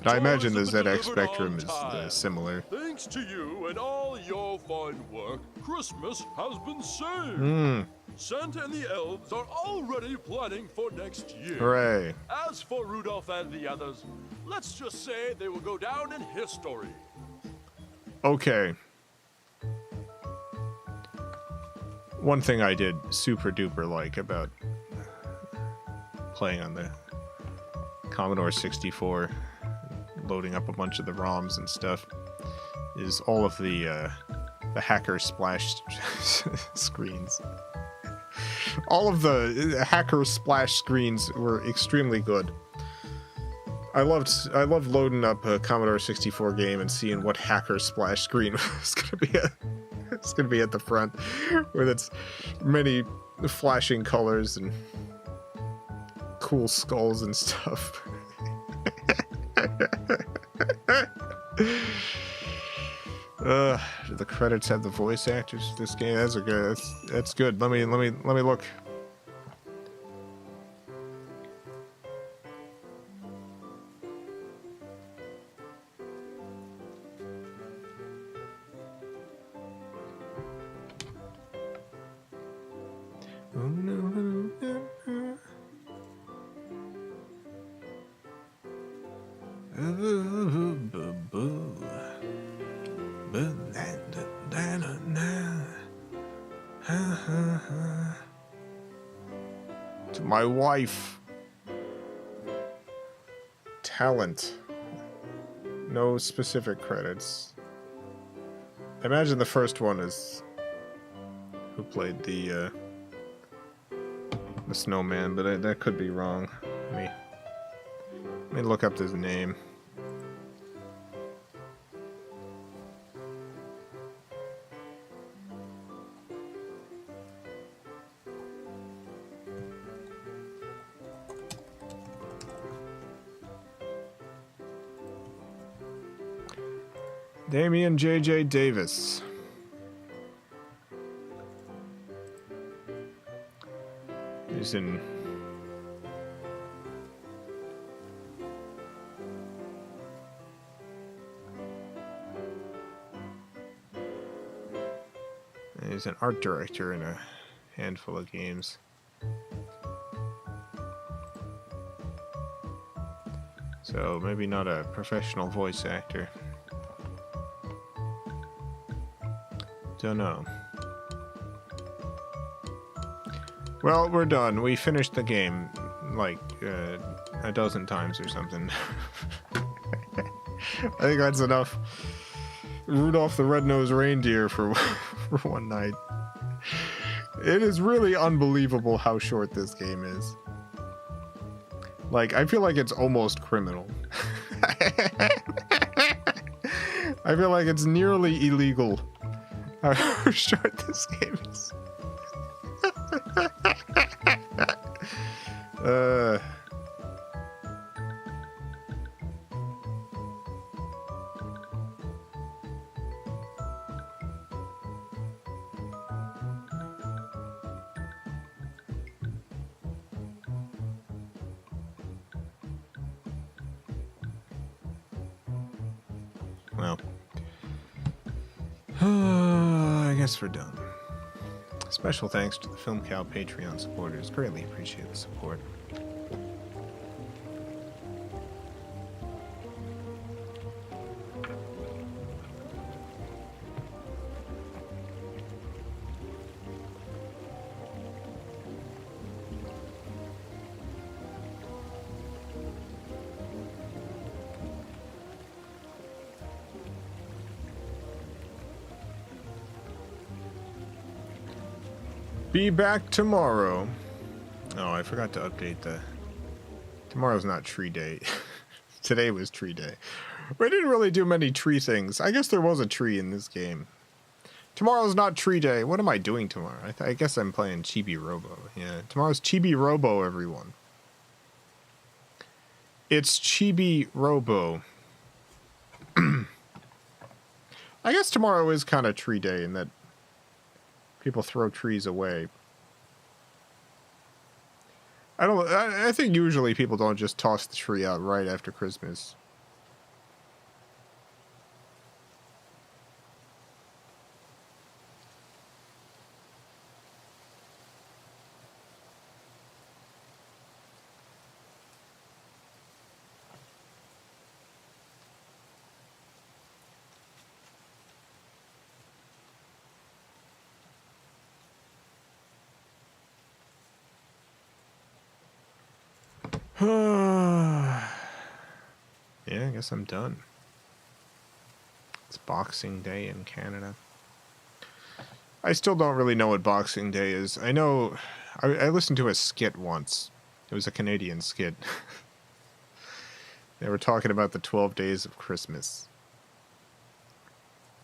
I imagine the ZX Spectrum is similar. Thanks to you and all your fine work, Christmas has been saved. Santa and the elves are already planning for next year. Hooray. As for Rudolph and the others, let's just say they will go down in history. Okay. One thing I did super duper like about playing on the Commodore 64, loading up a bunch of the ROMs and stuff, is all of the hacker splash screens. All of the hacker splash screens were extremely good. I loved loading up a Commodore 64 game and seeing what hacker splash screen was gonna be it's gonna be at the front, with its many flashing colors and cool skulls and stuff. Do the credits have the voice actors for this game? That's good. Let me look. To my wife. Talent. No specific credits. I imagine the first one is who played the snowman, but that could be wrong. Let me look up his name. Damian J.J. Davis. He's in... He's an art director in a handful of games. So maybe not a professional voice actor. Don't know. Well, we're done. We finished the game like a dozen times or something. I think that's enough. Rudolph the Red-Nosed Reindeer for one night. It is really unbelievable how short this game is. Like, I feel like it's almost criminal. I feel like it's nearly illegal how short this game is. Well. I guess we're done. Special thanks to the FilmCow Patreon supporters. Greatly appreciate the support. Be back tomorrow. Oh, I forgot to update the... Tomorrow's not tree day. Today was tree day. We didn't really do many tree things. I guess there was a tree in this game. Tomorrow's not tree day. What am I doing tomorrow? I guess I'm playing Chibi-Robo. Yeah, tomorrow's Chibi-Robo, everyone. It's Chibi-Robo. I guess tomorrow is kind of tree day in that people throw trees away. I think usually people don't just toss the tree out right after Christmas. Yeah, I guess I'm done. It's Boxing Day in Canada. I still don't really know what Boxing Day is. I know I listened to a skit once. It was a Canadian skit. They were talking about the 12 days of Christmas.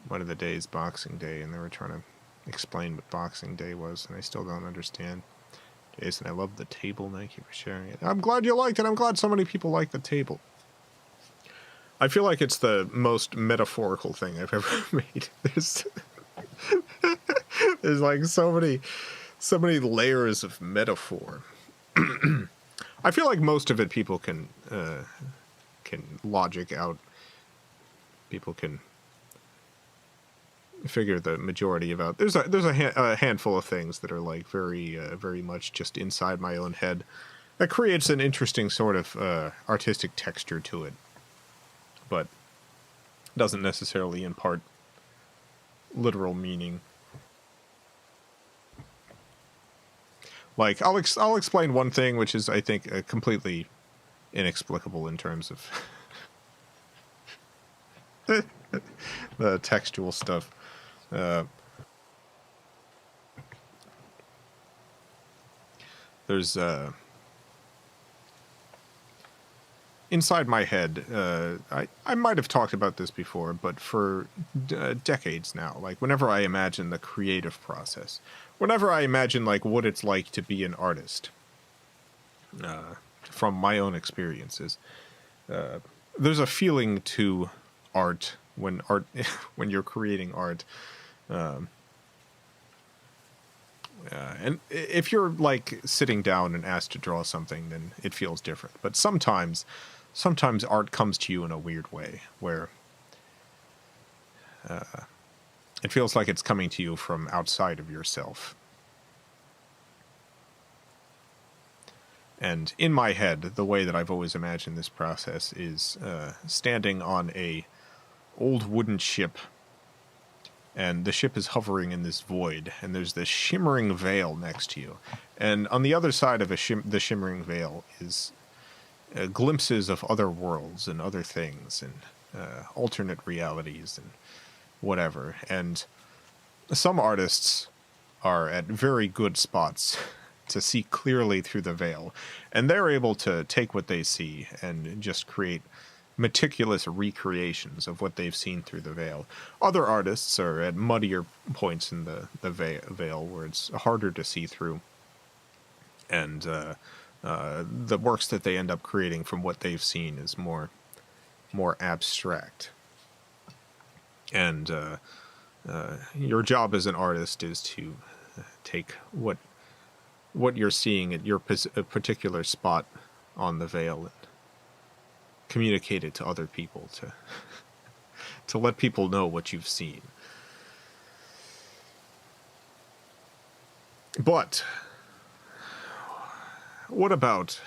One of the days, Boxing Day, and they were trying to explain what Boxing Day was, and I still don't understand. Jason, I love the table. Thank you for sharing it. I'm glad you liked it. I'm glad so many people like the table. I feel like it's the most metaphorical thing I've ever made. There's like so many layers of metaphor. I feel like most of it people can logic out. People can figure the majority of out. There's a handful of things that are like very much just inside my own head. That creates an interesting sort of artistic texture to it, but doesn't necessarily impart literal meaning. Like I'll explain one thing, which is I think completely inexplicable in terms of the textual stuff. There's inside my head, I might have talked about this before, but for decades now, like whenever I imagine the creative process, whenever I imagine like what it's like to be an artist, from my own experiences, there's a feeling to art when you're creating art. And if you're like sitting down and asked to draw something, then it feels different. But sometimes art comes to you in a weird way, where it feels like it's coming to you from outside of yourself. And in my head, the way that I've always imagined this process is standing on a old wooden ship, and the ship is hovering in this void, and there's this shimmering veil next to you, and on the other side of the shimmering veil is glimpses of other worlds and other things and alternate realities and whatever. And some artists are at very good spots to see clearly through the veil, and they're able to take what they see and just create meticulous recreations of what they've seen through the veil. Other artists are at muddier points in the veil where it's harder to see through, and the works that they end up creating from what they've seen is more abstract. And your job as an artist is to take what you're seeing at your particular spot on the veil and communicate it to other people to let people know what you've seen. But what about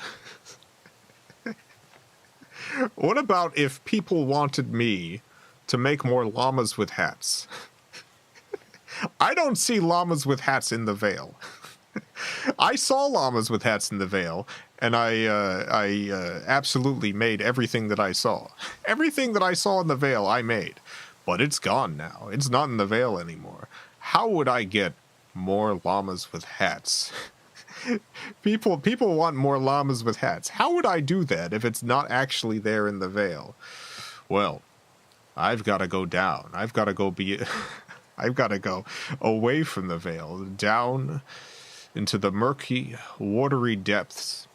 what about if people wanted me to make more llamas with hats? I don't see llamas with hats in the Vale. I saw llamas with hats in the Vale, and I absolutely made everything that I saw. Everything that I saw in the Vale, I made. But it's gone now. It's not in the Vale anymore. How would I get more llamas with hats? People want more llamas with hats. How would I do that if it's not actually there in the Vale? Well, I've got to go down. I've got to go be... I've got to go away from the Vale, down into the murky, watery depths,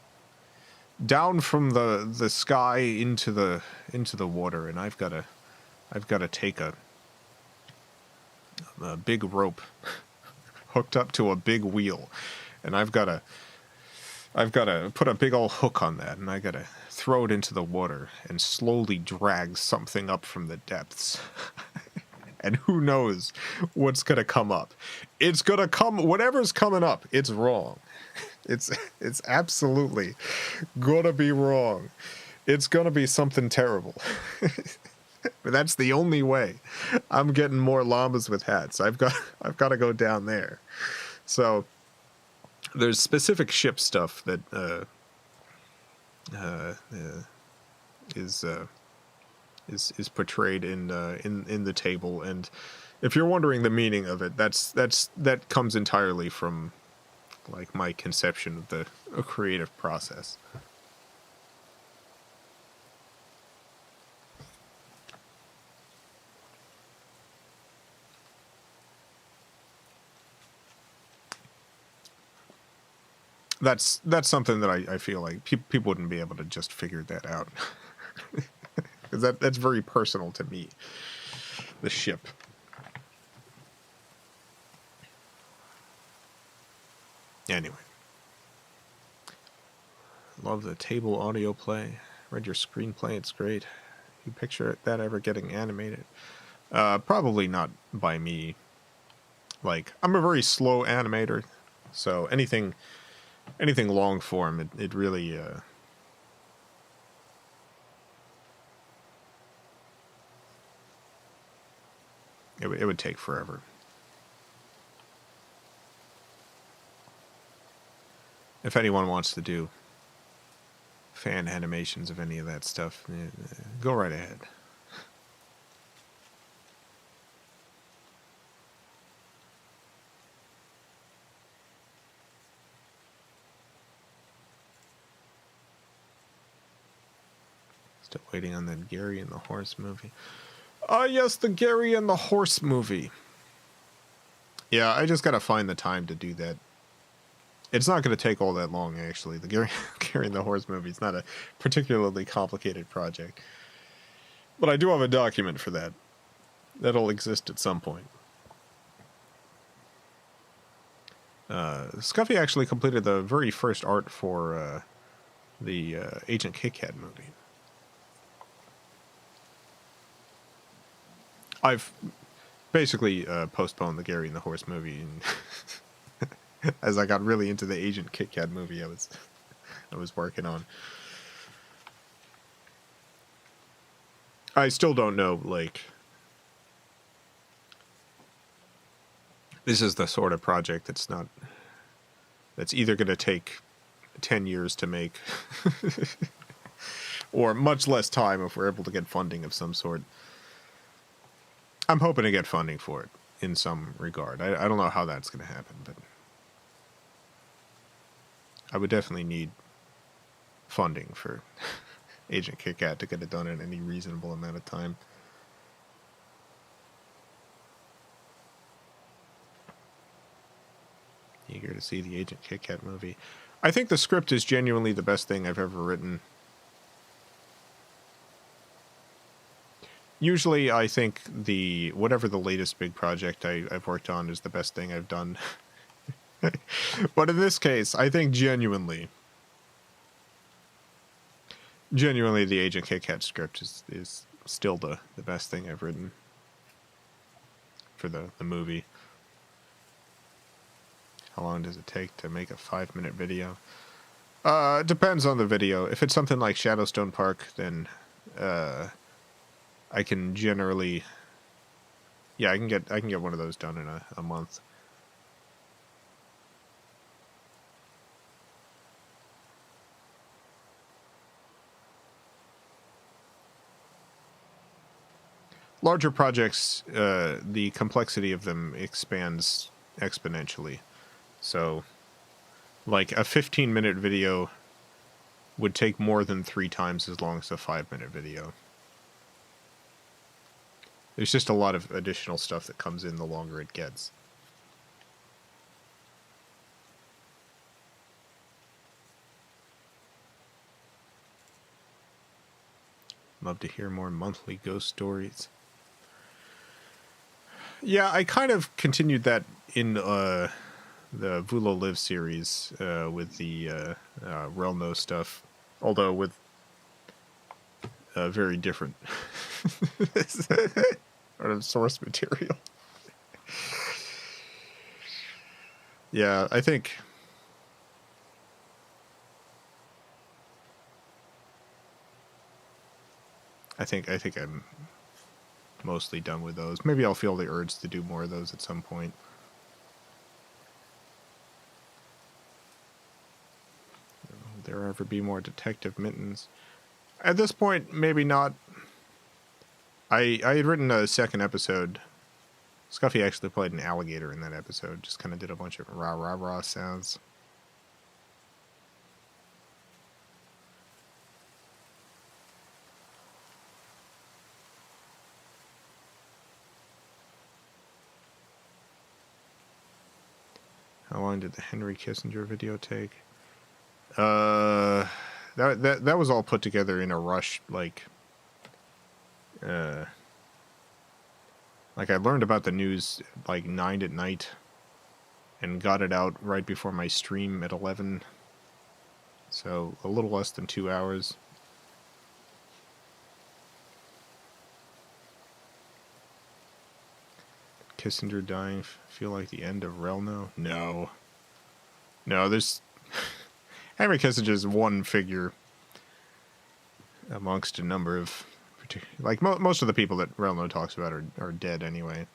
down from the sky into the water, and I've got to take a big rope hooked up to a big wheel, and I've got to put a big old hook on that, and I got to throw it into the water and slowly drag something up from the depths. And who knows what's going to come up. It's going to come, whatever's coming up, it's wrong. It's absolutely going to be wrong. It's going to be something terrible. But that's the only way I'm getting more llamas with hats. I've got to go down there. So there's specific ship stuff that is portrayed in the table, and if you're wondering the meaning of it, that comes entirely from like my conception of the creative process. That's something that I feel like people wouldn't be able to just figure that out. Because that's very personal to me. The ship. Anyway. Love the table audio play. Read your screenplay, it's great. You picture that ever getting animated? Probably not by me. Like, I'm a very slow animator, so anything long form, it really it would take forever. If anyone wants to do fan animations of any of that stuff, go right ahead. Still waiting on that Gary and the Horse movie. Ah, yes, the Gary and the Horse movie. Yeah, I just gotta find the time to do that. It's not gonna take all that long, actually. The Gary and the Horse movie is not a particularly complicated project. But I do have a document for that. That'll exist at some point. Scuffy actually completed the very first art for the Agent Kit Kat movie. I've basically postponed the Gary and the Horse movie, and as I got really into the Agent Kit Kat movie I was working on. I still don't know, like, this is the sort of project that's either going to take 10 years to make or much less time if we're able to get funding of some sort. I'm hoping to get funding for it in some regard. I don't know how that's going to happen, but I would definitely need funding for Agent Kit Kat to get it done in any reasonable amount of time. Eager to see the Agent Kit Kat movie. I think the script is genuinely the best thing I've ever written. Usually I think whatever the latest big project I've worked on is the best thing I've done. But in this case, I think genuinely the Agent Kit Kat script is still the best thing I've written for the movie. How long does it take to make a 5-minute video? It depends on the video. If it's something like Shadowstone Park, then I can generally, yeah, I can get one of those done in a month. Larger projects, the complexity of them expands exponentially. So, like a 15-minute video would take more than 3 times as long as a 5-minute video. There's just a lot of additional stuff that comes in the longer it gets. Love to hear more monthly ghost stories. Yeah, I kind of continued that in the Vulo Live series with the Relno stuff, although with very different sort of source material. Yeah, I think I'm mostly done with those. Maybe I'll feel the urge to do more of those at some point. Will there ever be more Detective Mittens? At this point, maybe not. I had written a second episode. Scuffy actually played an alligator in that episode. Just kind of did a bunch of rah rah rah sounds. How long did the Henry Kissinger video take? That was all put together in a rush. Like I learned about the news like 9 at night, and got it out right before my stream at 11. So a little less than 2 hours. Kissinger dying feel like the end of Relno? No. No, there's... Henry Kissinger is one figure amongst a number of... Like, most of the people that Relno talks about are dead anyway.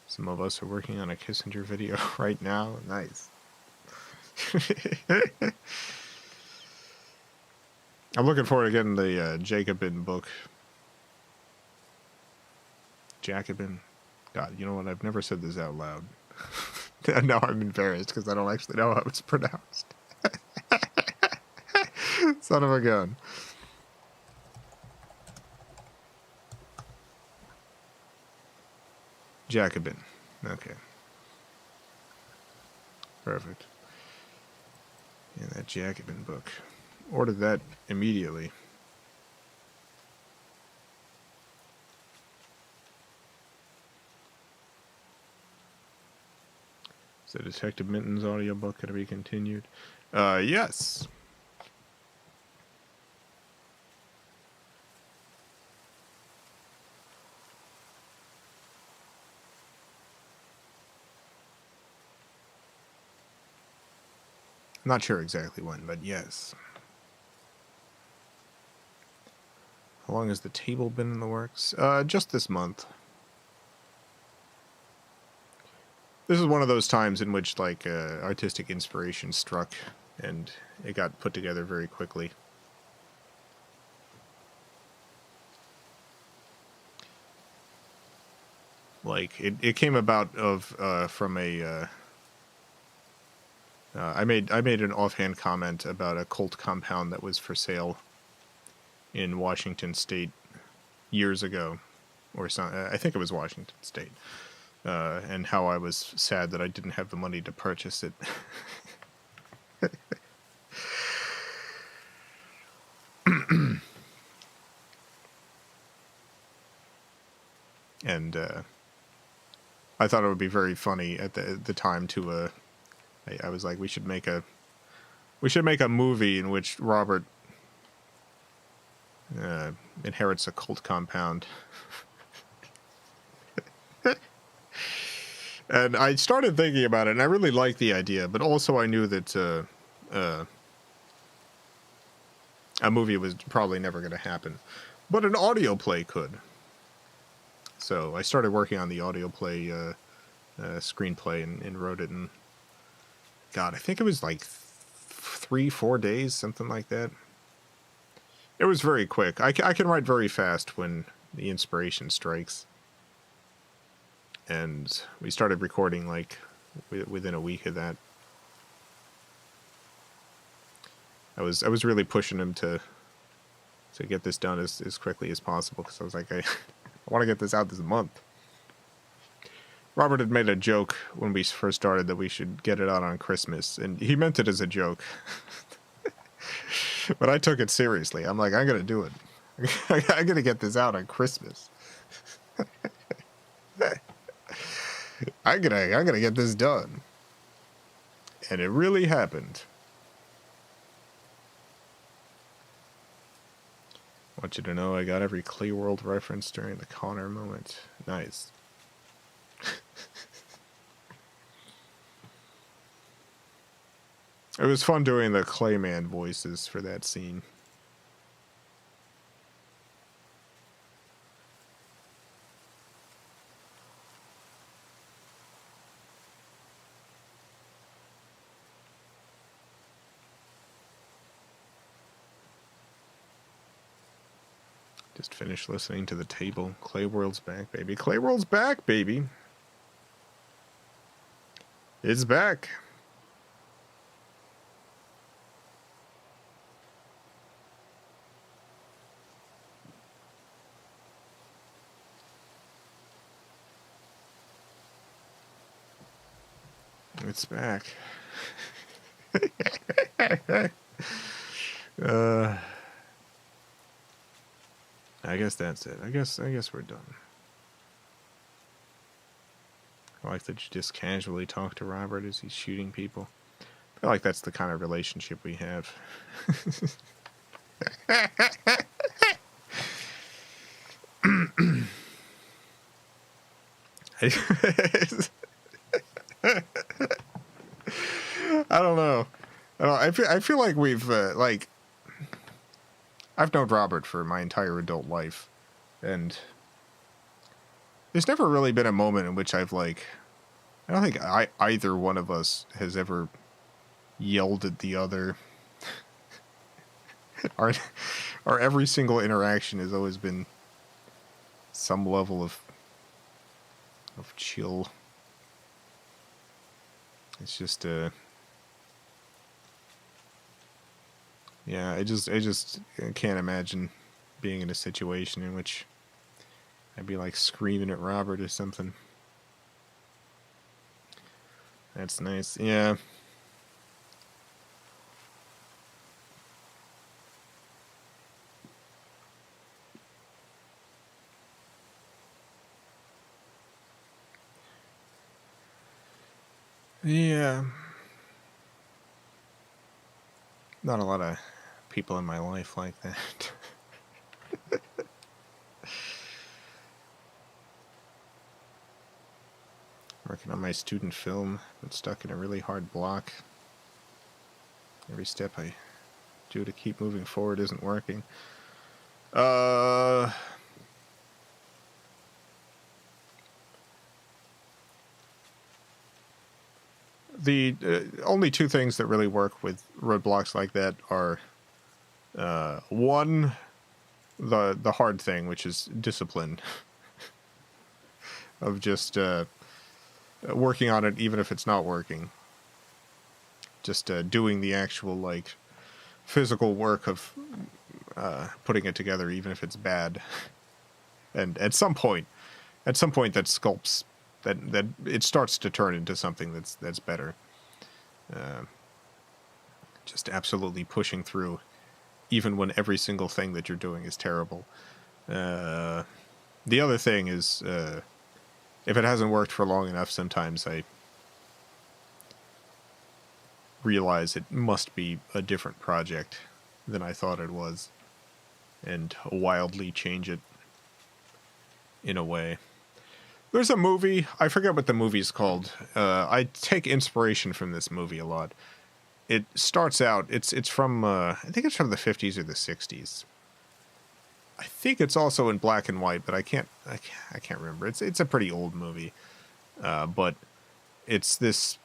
Some of us are working on a Kissinger video right now. Nice. I'm looking forward to getting the Jacobin book. Jacobin. God, you know what? I've never said this out loud. Now I'm embarrassed because I don't actually know how it's pronounced. Son of a gun. Jacobin. Okay. Perfect. Yeah, that Jacobin book. Ordered that immediately. Is the Detective Minton's audiobook going to be continued? Yes. Not sure exactly when, but yes. How long has the table been in the works? Just this month. This is one of those times in which, like, artistic inspiration struck, and it got put together very quickly. Like, it came about from a... I made an offhand comment about a cult compound that was for sale in Washington State years ago, or I think it was Washington State, and how I was sad that I didn't have the money to purchase it. And I thought it would be very funny at the time to I was like, we should make a movie in which Robert inherits a cult compound. And I started thinking about it, and I really liked the idea, but also I knew that a movie was probably never going to happen. But an audio play could. So I started working on the audio play screenplay and wrote it in, God, I think it was like 3-4 days, something like that. It was very quick. I can write very fast when the inspiration strikes. And we started recording like within a week of that. I was really pushing him to get this done as quickly as possible, because I was like, I want to get this out this month. Robert had made a joke when we first started that we should get it out on Christmas, and he meant it as a joke. But I took it seriously. I'm like, I'm going to do it. I'm going to get this out on Christmas. I'm gonna get this done. And it really happened. I want you to know I got every Clay World reference during the Connor moment. Nice. It was fun doing the Clayman voices for that scene. Just finished listening to the table. Clay World's back, baby. Clay World's back, baby. It's back. It's back. I guess that's it. I guess we're done. I like that you just casually talk to Robert as he's shooting people. I feel like that's the kind of relationship we have. I don't know. I feel like we've like, I've known Robert for my entire adult life, and there's never really been a moment in which I've like, I don't think either one of us has ever yelled at the other. Our every single interaction has always been some level of chill. It's just yeah, I just can't imagine being in a situation in which I'd be like screaming at Robert or something. That's nice. Yeah. Yeah. Not a lot of people in my life like that. Working on my student film, been stuck in a really hard block. Every step I do to keep moving forward isn't working. The only two things that really work with roadblocks like that are one, the hard thing, which is discipline, of just working on it even if it's not working, just doing the actual like physical work of putting it together even if it's bad, and at some point that sculpts that it starts to turn into something that's better. Just absolutely pushing through, even when every single thing that you're doing is terrible. The other thing is, if it hasn't worked for long enough, sometimes I realize it must be a different project than I thought it was, and wildly change it in a way. There's a movie, I forget what the movie's called. I take inspiration from this movie a lot. It starts out, it's from, I think it's from the 50s or the 60s. I think it's also in black and white, but I can't remember. It's a pretty old movie. But it's this,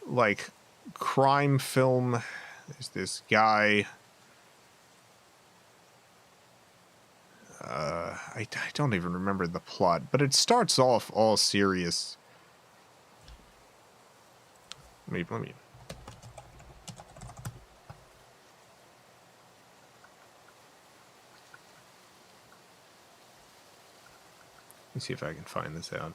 like, crime film. There's this guy. I don't even remember the plot, but it starts off all serious. Let me. Let's see if I can find this out.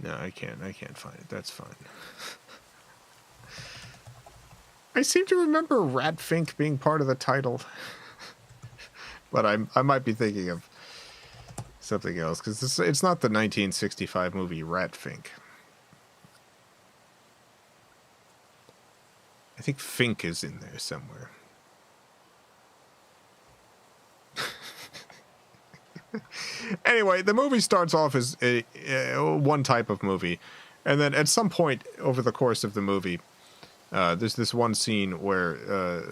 No, I can't find it. That's fine. I seem to remember Ratfink being part of the title. But I might be thinking of something else, because it's not the 1965 movie Ratfink. I think Fink is in there somewhere. Anyway, the movie starts off as one type of movie, and then at some point over the course of the movie, there's this one scene where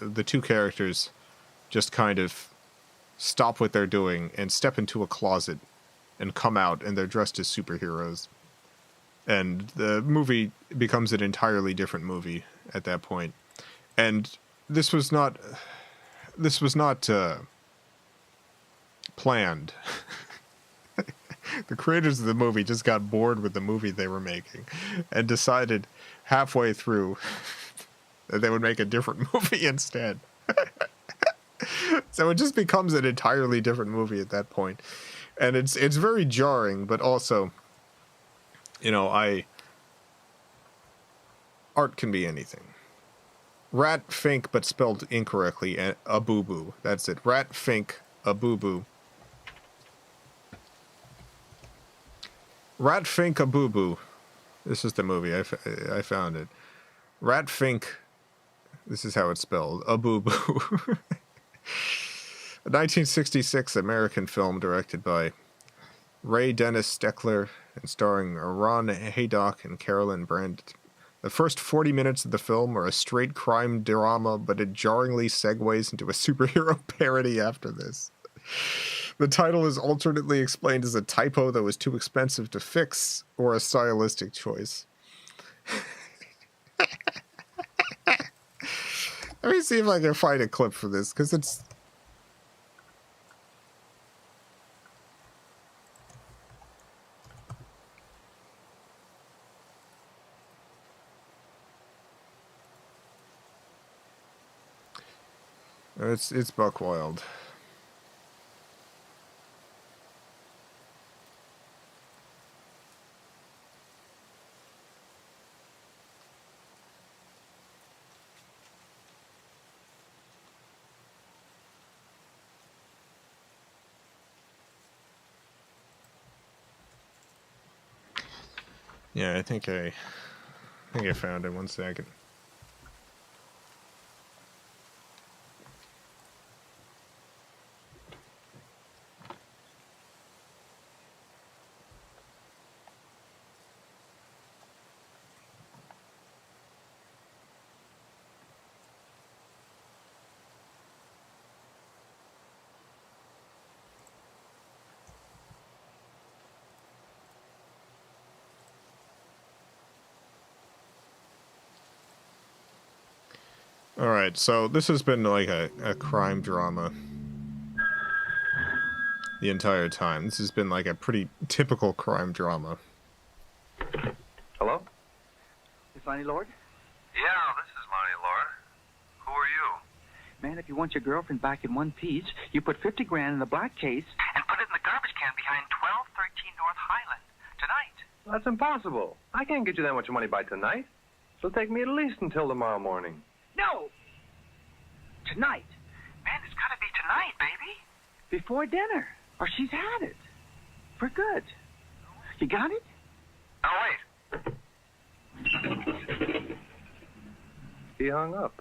the two characters just kind of stop what they're doing and step into a closet and come out, and they're dressed as superheroes. And the movie becomes an entirely different movie at that point. And this was not planned. The creators of the movie just got bored with the movie they were making and decided halfway through that they would make a different movie instead. So it just becomes an entirely different movie at that point. And it's very jarring, but also, you know, art can be anything. Ratfink, but spelled incorrectly, and a boo-boo. That's it. Ratfink, a boo-boo. Ratfink, a boo-boo. This is the movie. I found it. Ratfink. This is how it's spelled. A boo-boo. A 1966 American film directed by Ray Dennis Steckler and starring Ron Haydock and Carolyn Brandt. The first 40 minutes of the film are a straight crime drama, but it jarringly segues into a superhero parody after this. The title is alternately explained as a typo that was too expensive to fix, or a stylistic choice. Let me see if I can find a clip for this, because it's... It's buck wild. Yeah, I think I found it. 1 second. Alright, so this has been like a crime drama the entire time. This has been like a pretty typical crime drama. Hello? Miss Lonnie Lord? Yeah, this is Lonnie Lord. Who are you? Man, if you want your girlfriend back in one piece, you put 50 grand in the black case And put it in the garbage can behind 1213 North Highland. Tonight. That's impossible. I can't get you that much money by tonight. It'll take me at least until tomorrow morning. No! Tonight. Man, it's gotta be tonight, baby. before dinner, or she's had it. For good. You got it? Oh, wait. He hung up.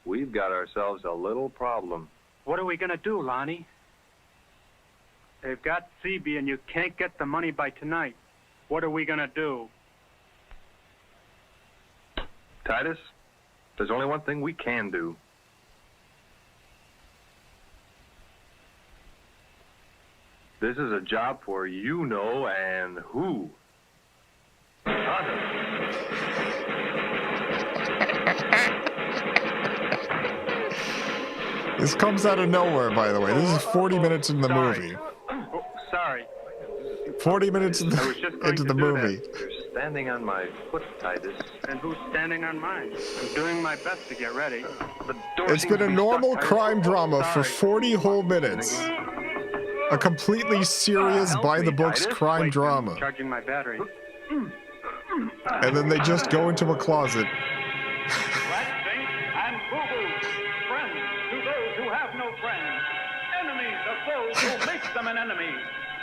We've got ourselves a little problem. What are we going to do, Lonnie? They've got Phoebe and you can't get the money by tonight. What are we going to do? Titus, there's only one thing we can do. This is a job for you know and who. Hunter. This comes out of nowhere, by the way. This is 40 minutes in the movie. Oh, sorry. 40 minutes into the movie. You're standing on my foot, Titus. And who's standing on mine? I'm doing my best to get ready. The door It's seems been to a be normal stuck. crime drama for 40 whole minutes. A completely serious, Help by-the-books me, Titus. crime Wait, drama. Charging my battery. And then they just go into a closet. Ratfink and Boo-Boo. Friends to those who have no friends. Enemies of those who make them an enemy.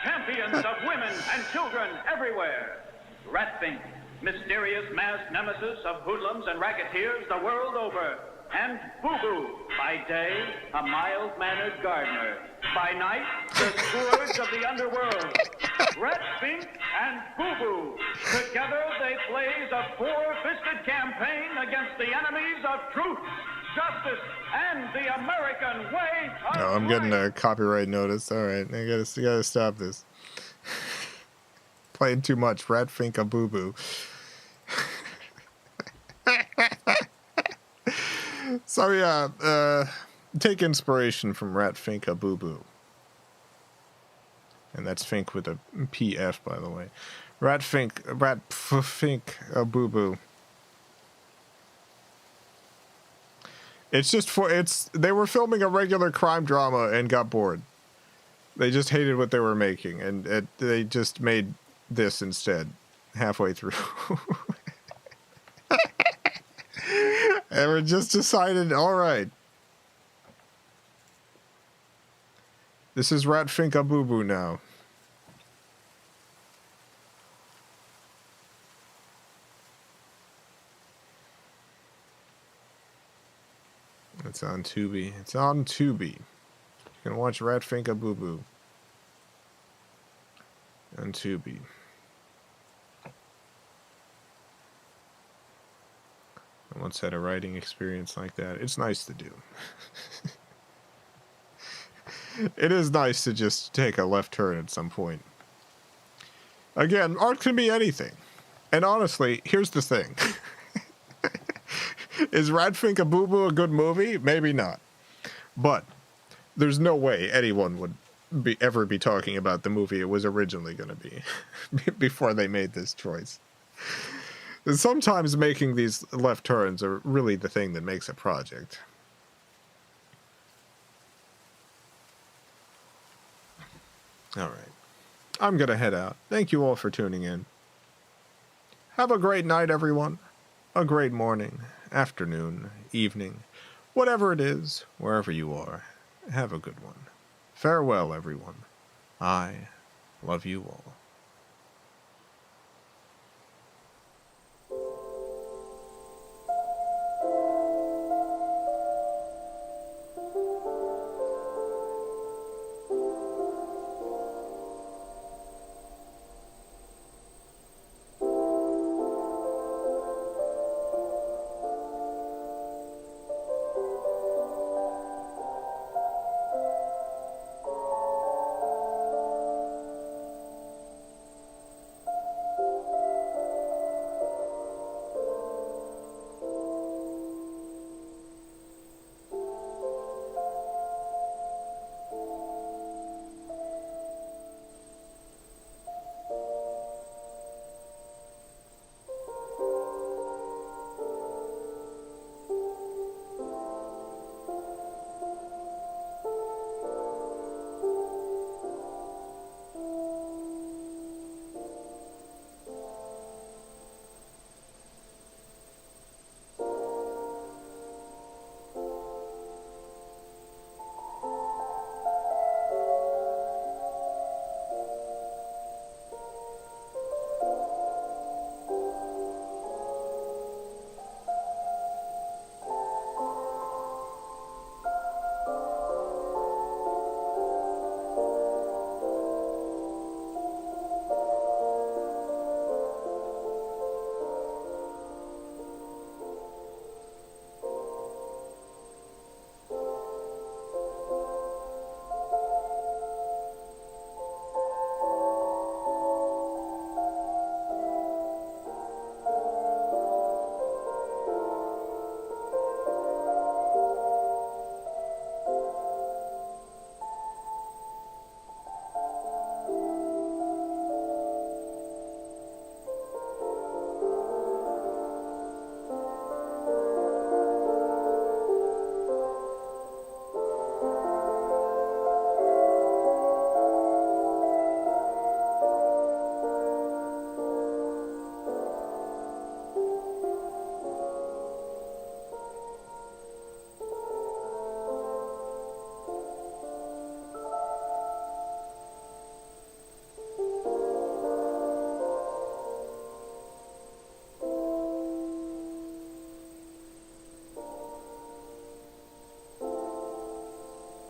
Champions of women and children everywhere. Ratfink, mysterious masked nemesis of hoodlums and racketeers the world over. And Boo-Boo, by day, a mild-mannered gardener. By night, the scourge of the underworld. Ratfink and Boo-Boo. Together they blaze a four-fisted campaign against the enemies of truth, justice, and the American way of Oh, I'm getting a life. copyright notice. All right, I gotta stop this. Playing too much. Ratfink a boo boo. So yeah, take inspiration from Ratfink a boo boo. And that's Fink with a PF, by the way. Ratfink a boo boo. It's just they were filming a regular crime drama and got bored. They just hated what they were making, and they just made this instead halfway through. And we just decided, all right, this is Ratfink a boo boo now. It's on Tubi. It's on Tubi. You can watch Ratfink a boo boo on Tubi. I once had a writing experience like that. It's nice to do. It is nice to just take a left turn at some point. Again, art can be anything. And honestly, here's the thing. Is Ratfink a Boo Boo a good movie? Maybe not. But there's no way anyone would ever be talking about the movie it was originally going to be before they made this choice. And sometimes making these left turns are really the thing that makes a project. All right. I'm going to head out. Thank you all for tuning in. Have a great night, everyone. A great morning, afternoon, evening, whatever it is, wherever you are. Have a good one. Farewell, everyone. I love you all.